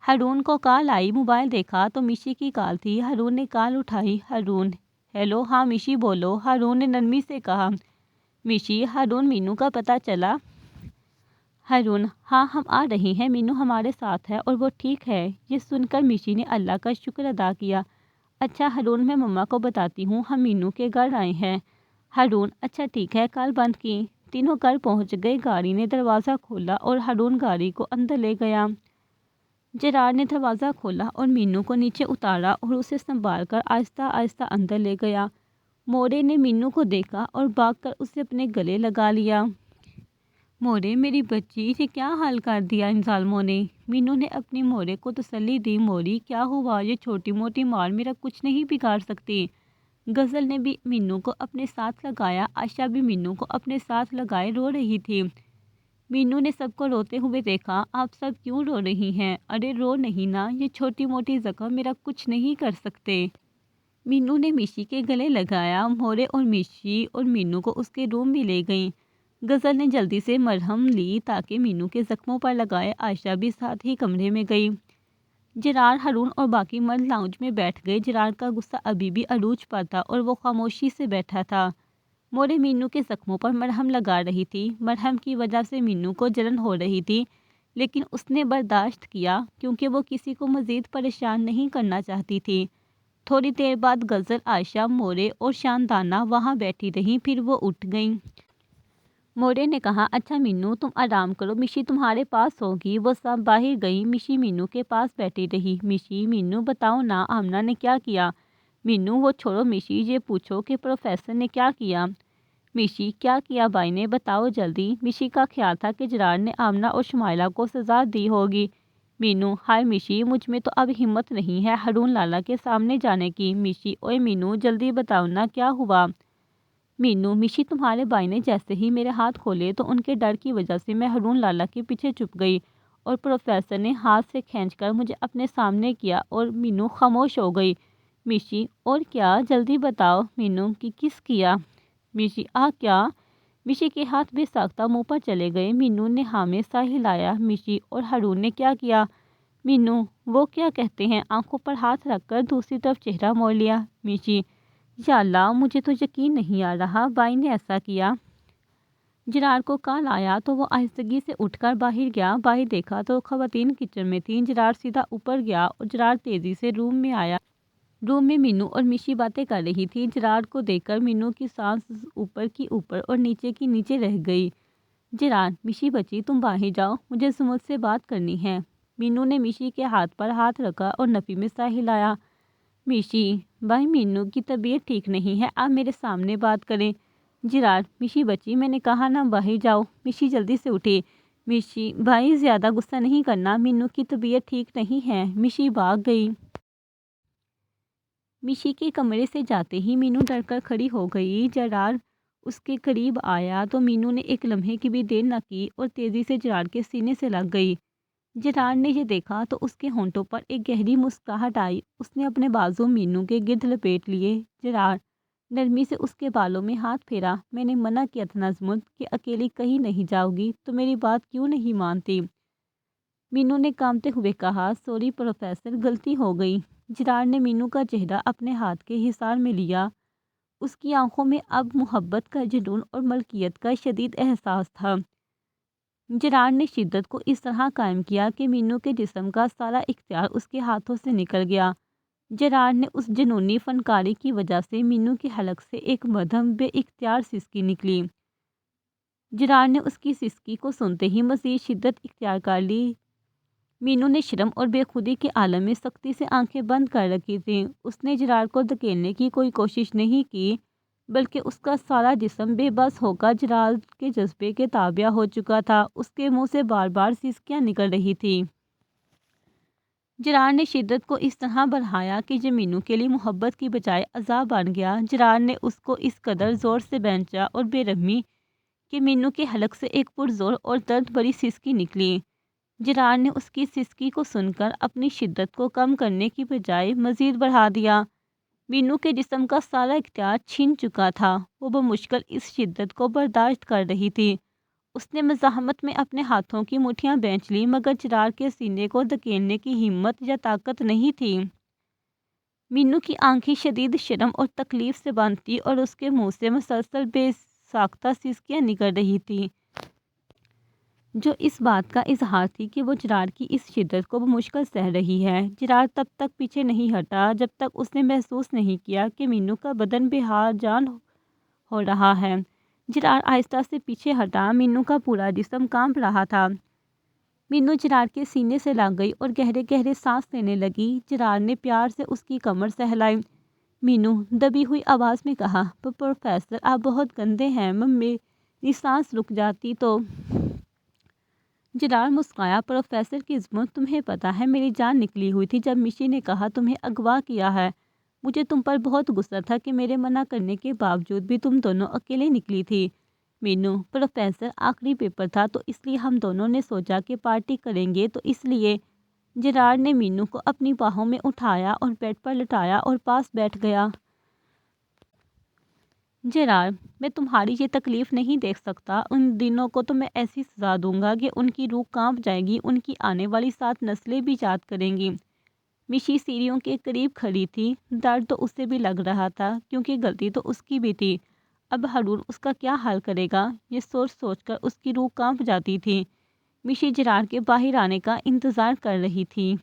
ہارون کو کال آئی، موبائل دیکھا تو مشی کی کال تھی۔ ہارون نے کال اٹھائی۔ ہارون: ہیلو، ہاں مشی بولو۔ ہارون نے نرمی سے کہا۔ مشی: ہارون، مینو کا پتہ چلا؟ ہارون: ہاں، ہم آ رہی ہیں، مینو ہمارے ساتھ ہے اور وہ ٹھیک ہے۔ یہ سن کر مشی نے اللہ کا شکر ادا کیا۔ اچھا ہارون، میں مما کو بتاتی ہوں، ہم مینو کے گھر آئے ہیں۔ ہارون: اچھا ٹھیک ہے، کال بند کی۔ تینوں گھر پہنچ گئے۔ گاڑی نے دروازہ کھولا اور ہارون گاڑی کو اندر لے گیا۔ جرار نے دروازہ کھولا اور مینو کو نیچے اتارا اور اسے سنبھال کر آہستہ آہستہ اندر لے گیا۔ مورے نے مینو کو دیکھا اور بھاگ کر اسے اپنے گلے لگا لیا۔ مورے: میری بچی، یہ کیا حال کر دیا ان ظالموں نے؟ مینو نے اپنی مورے کو تسلی دی۔ موری: کیا ہوا؟ یہ چھوٹی موٹی مار میرا کچھ نہیں بگاڑ سکتی۔ غزل نے بھی مینو کو اپنے ساتھ لگایا۔ عائشہ بھی مینو کو اپنے ساتھ لگائے رو رہی تھی۔ مینو نے سب کو روتے ہوئے دیکھا۔ آپ سب کیوں رو رہی ہیں؟ ارے رو نہیں نا، یہ چھوٹی موٹی زخم میرا کچھ نہیں کر سکتے۔ مینو نے مشی کے گلے لگایا۔ مورے اور مشی اور مینو کو اس کے روم میں لے گئیں۔ غزل نے جلدی سے مرہم لی تاکہ مینو کے زخموں پر لگائے۔ عائشہ بھی ساتھ ہی کمرے میں گئی۔ جرار، ہارون اور باقی مرد لاؤنج میں بیٹھ گئے۔ جرار کا غصہ ابھی بھی عروج پر تھا اور وہ خاموشی سے بیٹھا تھا۔ مورے مینو کے زخموں پر مرہم لگا رہی تھی۔ مرہم کی وجہ سے مینو کو جلن ہو رہی تھی، لیکن اس نے برداشت کیا کیونکہ وہ کسی کو مزید پریشان نہیں کرنا چاہتی تھی۔ تھوڑی دیر بعد غزل، عائشہ، مورے اور شاندانہ وہاں بیٹھی رہیں، پھر وہ اٹھ گئیں۔ مورے نے کہا، اچھا مینو، تم آرام کرو، مشی تمہارے پاس ہوگی۔ وہ سب باہر گئی۔ مشی مینو کے پاس بیٹھی رہی۔ مشی: مینو بتاؤ نا، آمنہ نے کیا کیا؟ مینو: وہ چھوڑو مشی، یہ پوچھو کہ پروفیسر نے کیا کیا؟ مشی: کیا کیا بھائی نے، بتاؤ جلدی۔ مشی کا خیال تھا کہ جرار نے آمنہ اور شمائلہ کو سزا دی ہوگی۔ مینو: ہائے مشی، مجھ میں تو اب ہمت نہیں ہے ہارون لالا کے سامنے جانے کی۔ مشی: اوئے مینو، جلدی بتاؤ نا، کیا ہوا؟ مینو: مشی، تمہارے بھائی نے جیسے ہی میرے ہاتھ کھولے تو ان کے ڈر کی وجہ سے میں ہارون لالا کے پیچھے چھپ گئی اور پروفیسر نے ہاتھ سے کھینچ کر مجھے اپنے سامنے کیا اور مینو خاموش ہو گئی۔ مشی: اور کیا؟ جلدی بتاؤ۔ مینو: کہ کس کیا؟ مشی: کیا؟ مشی کے ہاتھ بے ساختہ منہ پر چلے گئے۔ مینو نے ہاں میں سا ہلایا۔ مشی: اور ہارون نے کیا کیا؟ مینو: وہ کیا کہتے ہیں، آنکھوں پر ہاتھ رکھ کر دوسری طرف چہرہ موڑ لیا۔ مشی: یا اللہ، مجھے تو یقین نہیں آ رہا، بھائی نے ایسا کیا۔ جرار کو کال آیا تو وہ آہستگی سے اٹھ کر باہر گیا۔ باہر دیکھا تو خواتین کچن میں تھیں۔ جرار سیدھا اوپر گیا اور جرار تیزی سے روم میں آیا۔ روم میں مینو اور مشی باتیں کر رہی تھی۔ جرار کو دیکھ کر مینو کی سانس اوپر کی اوپر اور نیچے کی نیچے رہ گئی۔ جرار: مشی بچی، تم باہر جاؤ، مجھے سمجھ سے بات کرنی ہے۔ مینو نے مشی کے ہاتھ پر ہاتھ رکھا اور نفی میں سا ہلایا۔ مشی: بھائی، مینو کی طبیعت ٹھیک نہیں ہے، آپ میرے سامنے بات کریں۔ جرار: مشی بچی، میں نے کہا نا باہر جاؤ۔ مشی جلدی سے اٹھی۔ مشی: بھائی زیادہ غصہ نہیں کرنا، مینو کی طبیعت ٹھیک نہیں ہے۔ مشی بھاگ گئی۔ مشی کے کمرے سے جاتے ہی مینو ڈر کر کھڑی ہو گئی۔ جرار اس کے قریب آیا تو مینو نے ایک لمحے کی بھی دیر نہ کی اور تیزی سے جرار کے سینے سے لگ گئی۔ جرار نے یہ دیکھا تو اس کے ہونٹوں پر ایک گہری مسکراہٹ آئی۔ اس نے اپنے بازو مینو کے گرد لپیٹ لیے۔ جرار نرمی سے اس کے بالوں میں ہاتھ پھیرا۔ میں نے منع کیا تھا نظمت کہ اکیلی کہیں نہیں جاؤ گی، تو میری بات کیوں نہیں مانتی؟ مینو نے کانپتے ہوئے کہا، سوری پروفیسر، غلطی ہو گئی۔ جرار نے مینو کا چہرہ اپنے ہاتھ کے حصار میں لیا۔ اس کی آنکھوں میں اب محبت کا جنون اور ملکیت کا شدید احساس تھا۔ جرار نے شدت کو اس طرح قائم کیا کہ مینو کے جسم کا سارا اختیار اس کے ہاتھوں سے نکل گیا۔ جرار نے اس جنونی فنکاری کی وجہ سے مینو کی حلق سے ایک مدھم بے اختیار سسکی نکلی۔ جرار نے اس کی سسکی کو سنتے ہی مزید شدت اختیار کر لی۔ مینو نے شرم اور بے خودی کے عالم میں سختی سے آنکھیں بند کر رکھی تھیں۔ اس نے جرار کو دھکیلنے کی کوئی کوشش نہیں کی، بلکہ اس کا سارا جسم بے بس ہو کر جرار کے جذبے کے تابع ہو چکا تھا۔ اس کے منہ سے بار بار سسکیاں نکل رہی تھیں۔ جرار نے شدت کو اس طرح بڑھایا کہ یہ مینو کے لیے محبت کی بجائے عذاب بن گیا۔ جرار نے اس کو اس قدر زور سے بھینچا اور بے رحمی کہ مینو کے حلق سے ایک پرزور اور درد بھری سسکی نکلی۔ جرار نے اس کی سسکی کو سن کر اپنی شدت کو کم کرنے کی بجائے مزید بڑھا دیا۔ مینو کے جسم کا سارا اختیار چھن چکا تھا۔ وہ بمشکل اس شدت کو برداشت کر رہی تھی۔ اس نے مزاحمت میں اپنے ہاتھوں کی مٹھیاں بینچ لی، مگر چراغ کے سینے کو دھکیلنے کی ہمت یا طاقت نہیں تھی۔ مینو کی آنکھیں شدید شرم اور تکلیف سے بند تھی اور اس کے منہ سے مسلسل بے ساختہ سسکیاں نکل رہی تھی، جو اس بات کا اظہار تھی کہ وہ جرار کی اس شدت کو بمشکل سہ رہی ہے۔ جرار تب تک پیچھے نہیں ہٹا جب تک اس نے محسوس نہیں کیا کہ مینو کا بدن بے حال جان ہو رہا ہے۔ جرار آہستہ سے پیچھے ہٹا، مینو کا پورا جسم کانپ رہا تھا۔ مینو جرار کے سینے سے لگ گئی اور گہرے گہرے سانس لینے لگی۔ جرار نے پیار سے اس کی کمر سہلائی۔ مینو دبی ہوئی آواز میں کہا، پروفیسر آپ بہت گندے ہیں، میری سانس رک جاتی تو۔ جرار مسکرایا، پروفیسر کی عظمت تمہیں پتہ ہے میری جان نکلی ہوئی تھی جب مشی نے کہا تمہیں اغوا کیا ہے۔ مجھے تم پر بہت غصہ تھا کہ میرے منع کرنے کے باوجود بھی تم دونوں اکیلے نکلی تھی۔ مینو پروفیسر آخری پیپر تھا تو اس لیے ہم دونوں نے سوچا کہ پارٹی کریں گے تو اس لیے۔ جرار نے مینو کو اپنی باہوں میں اٹھایا اور بیڈ پر لٹایا اور پاس بیٹھ گیا۔ جرار میں تمہاری یہ تکلیف نہیں دیکھ سکتا، ان دنوں کو تو میں ایسی سزا دوں گا کہ ان کی روح کانپ جائے گی، ان کی آنے والی 7 نسلیں بھی یاد کریں گی۔ مشی سیڑھیوں کے قریب کھڑی تھی، درد تو اسے بھی لگ رہا تھا کیونکہ غلطی تو اس کی بھی تھی۔ اب ہارون اس کا کیا حل کرے گا، یہ سوچ سوچ کر اس کی روح کانپ جاتی تھی۔ مشی جرار کے باہر آنے کا انتظار کر رہی تھی۔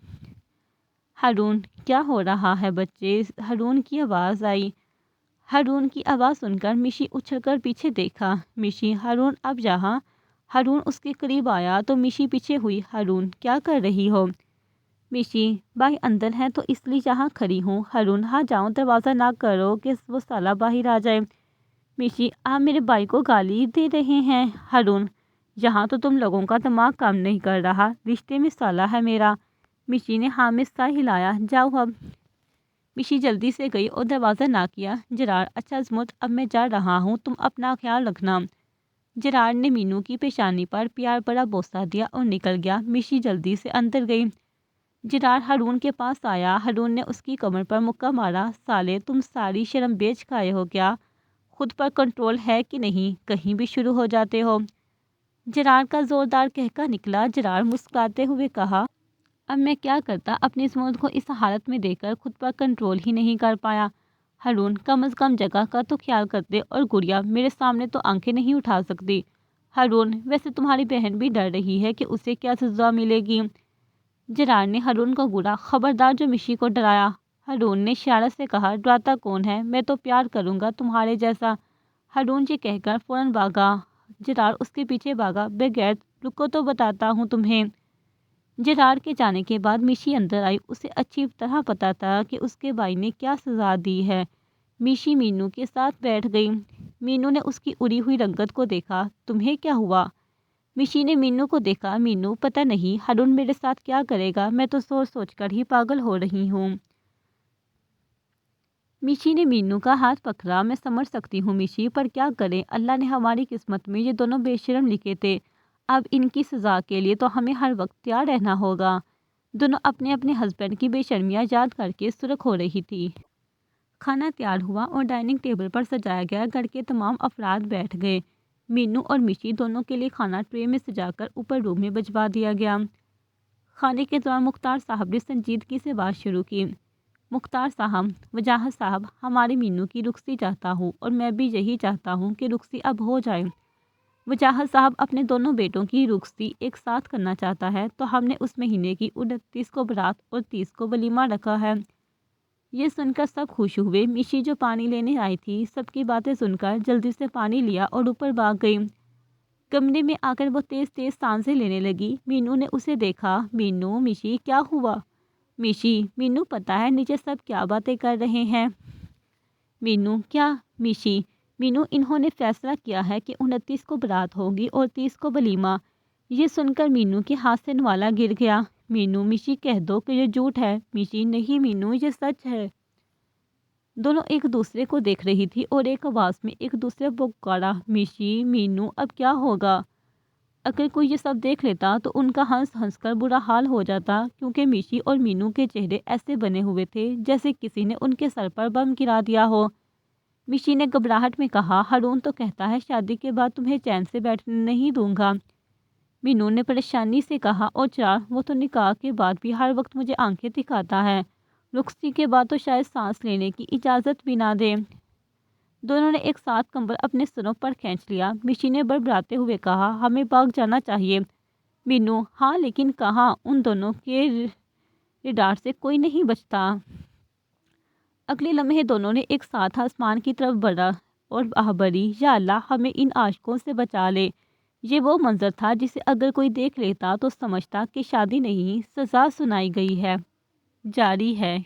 ہارون کیا ہو رہا ہے بچے، ہارون کی آواز آئی۔ ہارون کی آواز سن کر مشی اچھل کر پیچھے دیکھا۔ مشی ہارون اب یہاں۔ ہارون اس کے قریب آیا تو مشی پیچھے ہوئی۔ ہارون کیا کر رہی ہو؟ مشی بھائی اندر ہے تو اس لیے یہاں کھڑی ہوں۔ ہارون ہاں جاؤ، دروازہ نہ کرو کہ وہ سالہ باہر آ جائے۔ مشی آپ میرے بھائی کو گالی دے رہے ہیں؟ ہارون یہاں تو تم لوگوں کا دماغ کام نہیں کر رہا، رشتے میں سالہ ہے میرا۔ مشی نے ہاں میں سر ہلایا، جاؤ اب۔ مشی جلدی سے گئی اور دروازہ نہ کیا۔ جرار اچھا عظمت اب میں جا رہا ہوں، تم اپنا خیال رکھنا۔ جرار نے مینو کی پیشانی پر پیار بڑا بوسہ دیا اور نکل گیا۔ مشی جلدی سے اندر گئی۔ جرار ہارون کے پاس آیا۔ ہارون نے اس کی کمر پر مکہ مارا، سالے تم ساری شرم بیچ کھائے ہو کیا؟ خود پر کنٹرول ہے کہ نہیں، کہیں بھی شروع ہو جاتے ہو۔ جرار کا زوردار کہکا نکلا۔ جرار مسکراتے ہوئے کہا، اب میں کیا کرتا، اپنی عظمت کو اس حالت میں دیکھ کر خود پر کنٹرول ہی نہیں کر پایا۔ ہارون کم از کم جگہ کا تو خیال کرتے، اور گڑیا میرے سامنے تو آنکھیں نہیں اٹھا سکتی۔ ہارون ویسے تمہاری بہن بھی ڈر رہی ہے کہ اسے کیا سزا ملے گی۔ جرار نے ہارون کو گھورا، خبردار جو مشی کو ڈرایا۔ ہارون نے شرارت سے کہا، ڈراتا کون ہے، میں تو پیار کروں گا تمہارے جیسا۔ ہارون یہ کہہ کر فوراً بھاگا۔ جرار اس کے پیچھے بھاگا، بے غیرت رکو تو بتاتا ہوں تمہیں۔ جرار کے جانے کے بعد مشی اندر آئی۔ اسے اچھی طرح پتہ تھا کہ اس کے بھائی نے کیا سزا دی ہے۔ مشی مینو کے ساتھ بیٹھ گئی۔ مینو نے اس کی اڑی ہوئی رنگت کو دیکھا، تمہیں کیا ہوا؟ مشی نے مینو کو دیکھا، مینو پتہ نہیں ہارون میرے ساتھ کیا کرے گا، میں تو سوچ سوچ کر ہی پاگل ہو رہی ہوں۔ مشی نے مینو کا ہاتھ پکڑا، میں سمجھ سکتی ہوں مشی، پر کیا کریں، اللہ نے ہماری قسمت میں یہ دونوں بے شرم لکھے تھے، اب ان کی سزا کے لیے تو ہمیں ہر وقت تیار رہنا ہوگا۔ دونوں اپنے اپنے ہسبینڈ کی بے شرمیاں یاد کر کے سرخ ہو رہی تھی۔ کھانا تیار ہوا اور ڈائننگ ٹیبل پر سجایا گیا۔ گھر کے تمام افراد بیٹھ گئے۔ مینو اور مشی دونوں کے لیے کھانا ٹرے میں سجا کر اوپر روم میں بھجوا دیا گیا۔ کھانے کے دوران مختار صاحب نے سنجیدگی سے بات شروع کی، مختار صاحب، وجاہت صاحب، ہمارے مینو کی رخصتی چاہتا ہوں اور میں بھی یہی چاہتا ہوں کہ رخصتی اب ہو جائے۔ وجاہت صاحب اپنے دونوں بیٹوں کی رخصتی ایک ساتھ کرنا چاہتا ہے تو ہم نے اس مہینے کی 29 کو برات اور 30 کو ولیمہ رکھا ہے۔ یہ سن کر سب خوش ہوئے۔ مشی جو پانی لینے آئی تھی سب کی باتیں سن کر جلدی سے پانی لیا اور اوپر بھاگ گئی۔ کمرے میں آ کر وہ تیز تیز سانسیں لینے لگی۔ مینو نے اسے دیکھا، مینو مشی کیا ہوا؟ مشی مینو پتہ ہے نیچے سب کیا باتیں کر رہے ہیں؟ مینو کیا؟ مشی مینو انہوں نے فیصلہ کیا ہے کہ 29 کو برات ہوگی اور 30 کو ولیمہ۔ یہ سن کر مینو کے ہاتھ سے نوالا گر گیا۔ مینو مشی کہہ دو کہ یہ جھوٹ ہے۔ مشی نہیں مینو یہ سچ ہے۔ دونوں ایک دوسرے کو دیکھ رہی تھی اور ایک آواز میں ایک دوسرے کو پکارا، مشی مینو اب کیا ہوگا؟ اگر کوئی یہ سب دیکھ لیتا تو ان کا ہنس ہنس کر برا حال ہو جاتا، کیونکہ مشی اور مینو کے چہرے ایسے بنے ہوئے تھے جیسے کسی نے ان کے سر پر بم گرا دیا ہو۔ مشی نے گھبراہٹ میں کہا۔ ہارون تو کہتا ہے شادی کے بعد تمہیں چین سے بیٹھنے نہیں دوں گا۔ مینو نے پریشانی سے کہا، اور چراغ، وہ تو نکاح کے بعد بھی ہر وقت مجھے آنکھیں دکھاتا ہے، رخصتی کے بعد تو شاید سانس لینے کی اجازت بھی نہ دے۔ دونوں نے ایک ساتھ کمبل اپنے سروں پر کھینچ لیا۔ مشی نے بڑبڑاتے ہوئے کہا، ہمیں بھاگ جانا چاہیے۔ مینو، ہاں لیکن کہاں؟ ان دونوں کے ریڈار سے کوئی نہیں بچتا۔ اگلے لمحے دونوں نے ایک ساتھ آسمان کی طرف بڑھا اور آہ بھری، یا اللہ، ہمیں ان عاشقوں سے بچا لے۔ یہ وہ منظر تھا جسے اگر کوئی دیکھ لیتا تو سمجھتا کہ شادی نہیں، سزا سنائی گئی ہے۔ جاری ہے۔